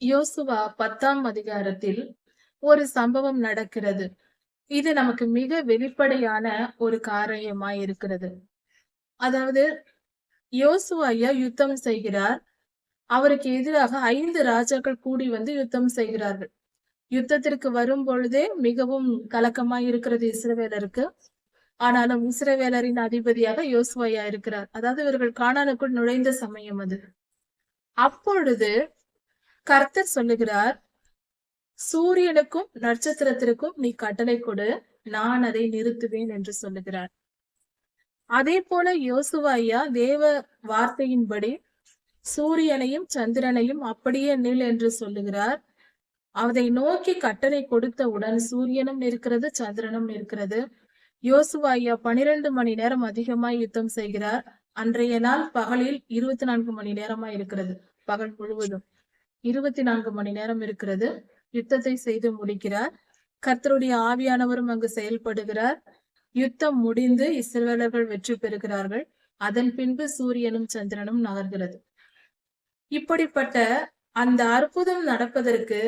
யோசுவா 10ஆம் அதிகாரத்தில் ஒரு சம்பவம் நடக்கிறது. இது நமக்கு மிக வெளிப்படையான ஒரு காரியமாய் இருக்கிறது. அதாவது யோசுவா யுத்தம் செய்கிறார். அவருக்கு எதிராக 5 ராஜாக்கள் கூடி வந்து யுத்தம் செய்கிறார்கள். யுத்தத்திற்கு வரும் பொழுதே மிகவும் கலக்கமாய் இருக்கிறது இஸ்ரவேலருக்கு. ஆனாலும் இஸ்ரவேலரின் அதிபதியாக யோசுவா இருக்கிறார். அதாவது இவர்கள் கானானுக்குள் நுழைந்த சமயம் அது. அப்பொழுது கர்த்தர் சொல்லுகிறார், சூரியனுக்கும் நட்சத்திரத்திற்கும் நீ கட்டளை கொடு, நான் அதை நிறுத்துவேன் என்று சொல்லுகிறார். அதே போல யோசுவா தேவ வார்த்தையின்படி சூரியனையும் சந்திரனையும் அப்படியே நில் என்று சொல்லுகிறார். அதை நோக்கி கட்டளை கொடுத்தவுடன் சூரியனும் இருக்கிறது, சந்திரனும் இருக்கிறது. யோசுவா ஐயா 12 மணி நேரம் அதிகமாய் யுத்தம் செய்கிறார். அன்றைய நாள் பகலில் 24 மணி நேரமா இருக்கிறது. பகல் முழுவதும் 24 மணி நேரம் இருக்கிறது. யுத்தத்தை செய்து முடிக்கிறார். கர்த்தருடைய ஆவியானவரும் அங்கு செயல்படுகிறார். யுத்தம் முடிந்து இஸ்ரவேலர்கள் வெற்றி பெறுகிறார்கள். அதன் பின்பு சூரியனும் சந்திரனும் நகர்கிறது. இப்படிப்பட்ட அந்த அற்புதம் நடப்பதற்கு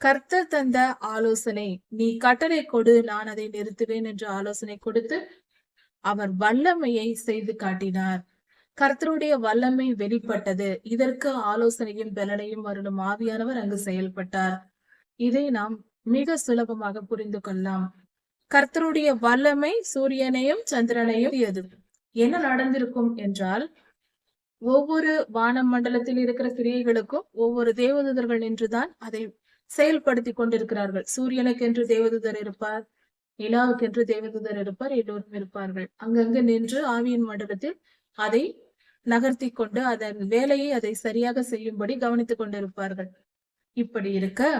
கர்த்தர் தந்த ஆலோசனை, நீ கட்டளை கொடு, நான் அதை நிறுத்துவேன் என்று ஆலோசனை கொடுத்து அவர் வல்லமையை செய்து காட்டினார். கர்த்தருடைய வல்லமை வெளிப்பட்டது. இதற்கு ஆலோசனையும் பலனையும் அருளும் ஆவியானவர் அங்கு செயல்பட்டார். இதை நாம் மிக சுலபமாக புரிந்து கொள்ளலாம். கர்த்தருடைய வல்லமை சூரியனையும் சந்திரனையும் என்ன நடந்திருக்கும் என்றால், ஒவ்வொரு வான மண்டலத்தில் இருக்கிற கிரியைகளுக்கும் ஒவ்வொரு தேவதூதர்கள் என்றுதான் அதை செயல்படுத்தி கொண்டிருக்கிறார்கள். சூரியனுக்கு என்று தேவதூதர் இருப்பார், நிலாவுக்கு என்று தேவதூதர் இருப்பார், எல்லோரும் இருப்பார்கள். அங்கங்கு நின்று ஆவியின் மண்டலத்தில் அதை நகர்த்தி கொண்டு அதன் வேலையை அதை சரியாக செய்யும்படி கவனித்துக் கொண்டிருப்பார்கள். இப்படி இருக்க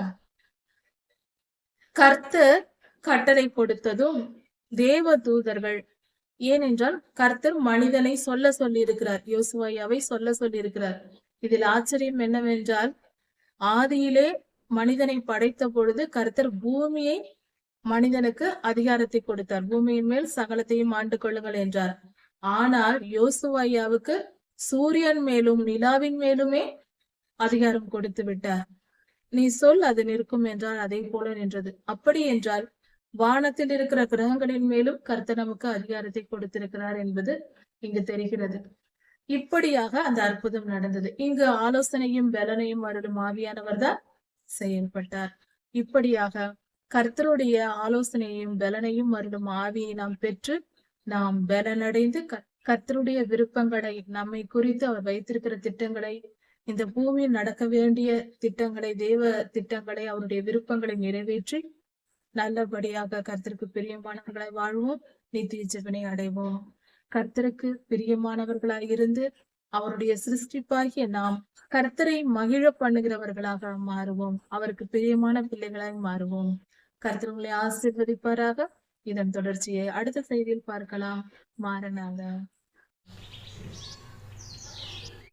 கர்த்தர் கட்டளை கொடுத்ததும் தேவ தூதர்கள், ஏனென்றால் கர்த்தர் மனிதனை சொல்ல சொல்லி இருக்கிறார், யோசுவாவை சொல்ல சொல்லி இருக்கிறார். இதில் ஆச்சரியம் என்னவென்றால், ஆதியிலே மனிதனை படைத்த பொழுது கர்த்தர் பூமியை மனிதனுக்கு அதிகாரத்தை கொடுத்தார். பூமியின் மேல் சகலத்தையும் ஆண்டு கொள்ளுங்கள் என்றார். ஆனால் யோசுவாவுக்கு சூரியன் மேலும் நிலாவின் மேலுமே அதிகாரம் கொடுத்து விட்டார். நீ சொல், அது நிற்கும் என்றால் அதே போல நின்றது. அப்படி என்றால் வானத்தில் இருக்கிற கிரகங்களின் மேலும் கர்த்தர் நமக்கு அதிகாரத்தை கொடுத்திருக்கிறார் என்பது இங்கு தெரிகிறது. இப்படியாக அந்த அற்புதம் நடந்தது. இங்கு ஆலோசனையும் பலனையும் அருளும் ஆவியானவர் தான் செயல்பட்டார். இப்படியாக கர்த்தருடைய ஆலோசனையையும் பலனையும் அருளும் ஆவியை நாம் பெற்று நாம் பலனடைந்து கர்த்தருடைய விருப்பங்களை, நம்மை குறித்து அவர் வைத்திருக்கிற திட்டங்களை, இந்த பூமியில் நடக்க வேண்டிய திட்டங்களை, தேவ திட்டங்களை, அவருடைய விருப்பங்களை நிறைவேற்றி நல்லபடியாக கர்த்தருக்கு பிரியமானவர்களாய் வாழ்வோம், நித்திய ஜீவனை அடைவோம். கர்த்தருக்கு பிரியமானவர்களாய் இருந்து அவருடைய சிருஷ்டிப்பாகிய நாம் கர்த்தரை மகிழ பண்ணுகிறவர்களாக மாறுவோம். அவருக்கு பிரியமான பிள்ளைகளாய் மாறுவோம். கர்த்தர் உங்களை ஆசீர்வதிப்பாராக. இதன் தொடர்ச்சியை அடுத்த செய்தியில் பார்க்கலாம். மாறனாக.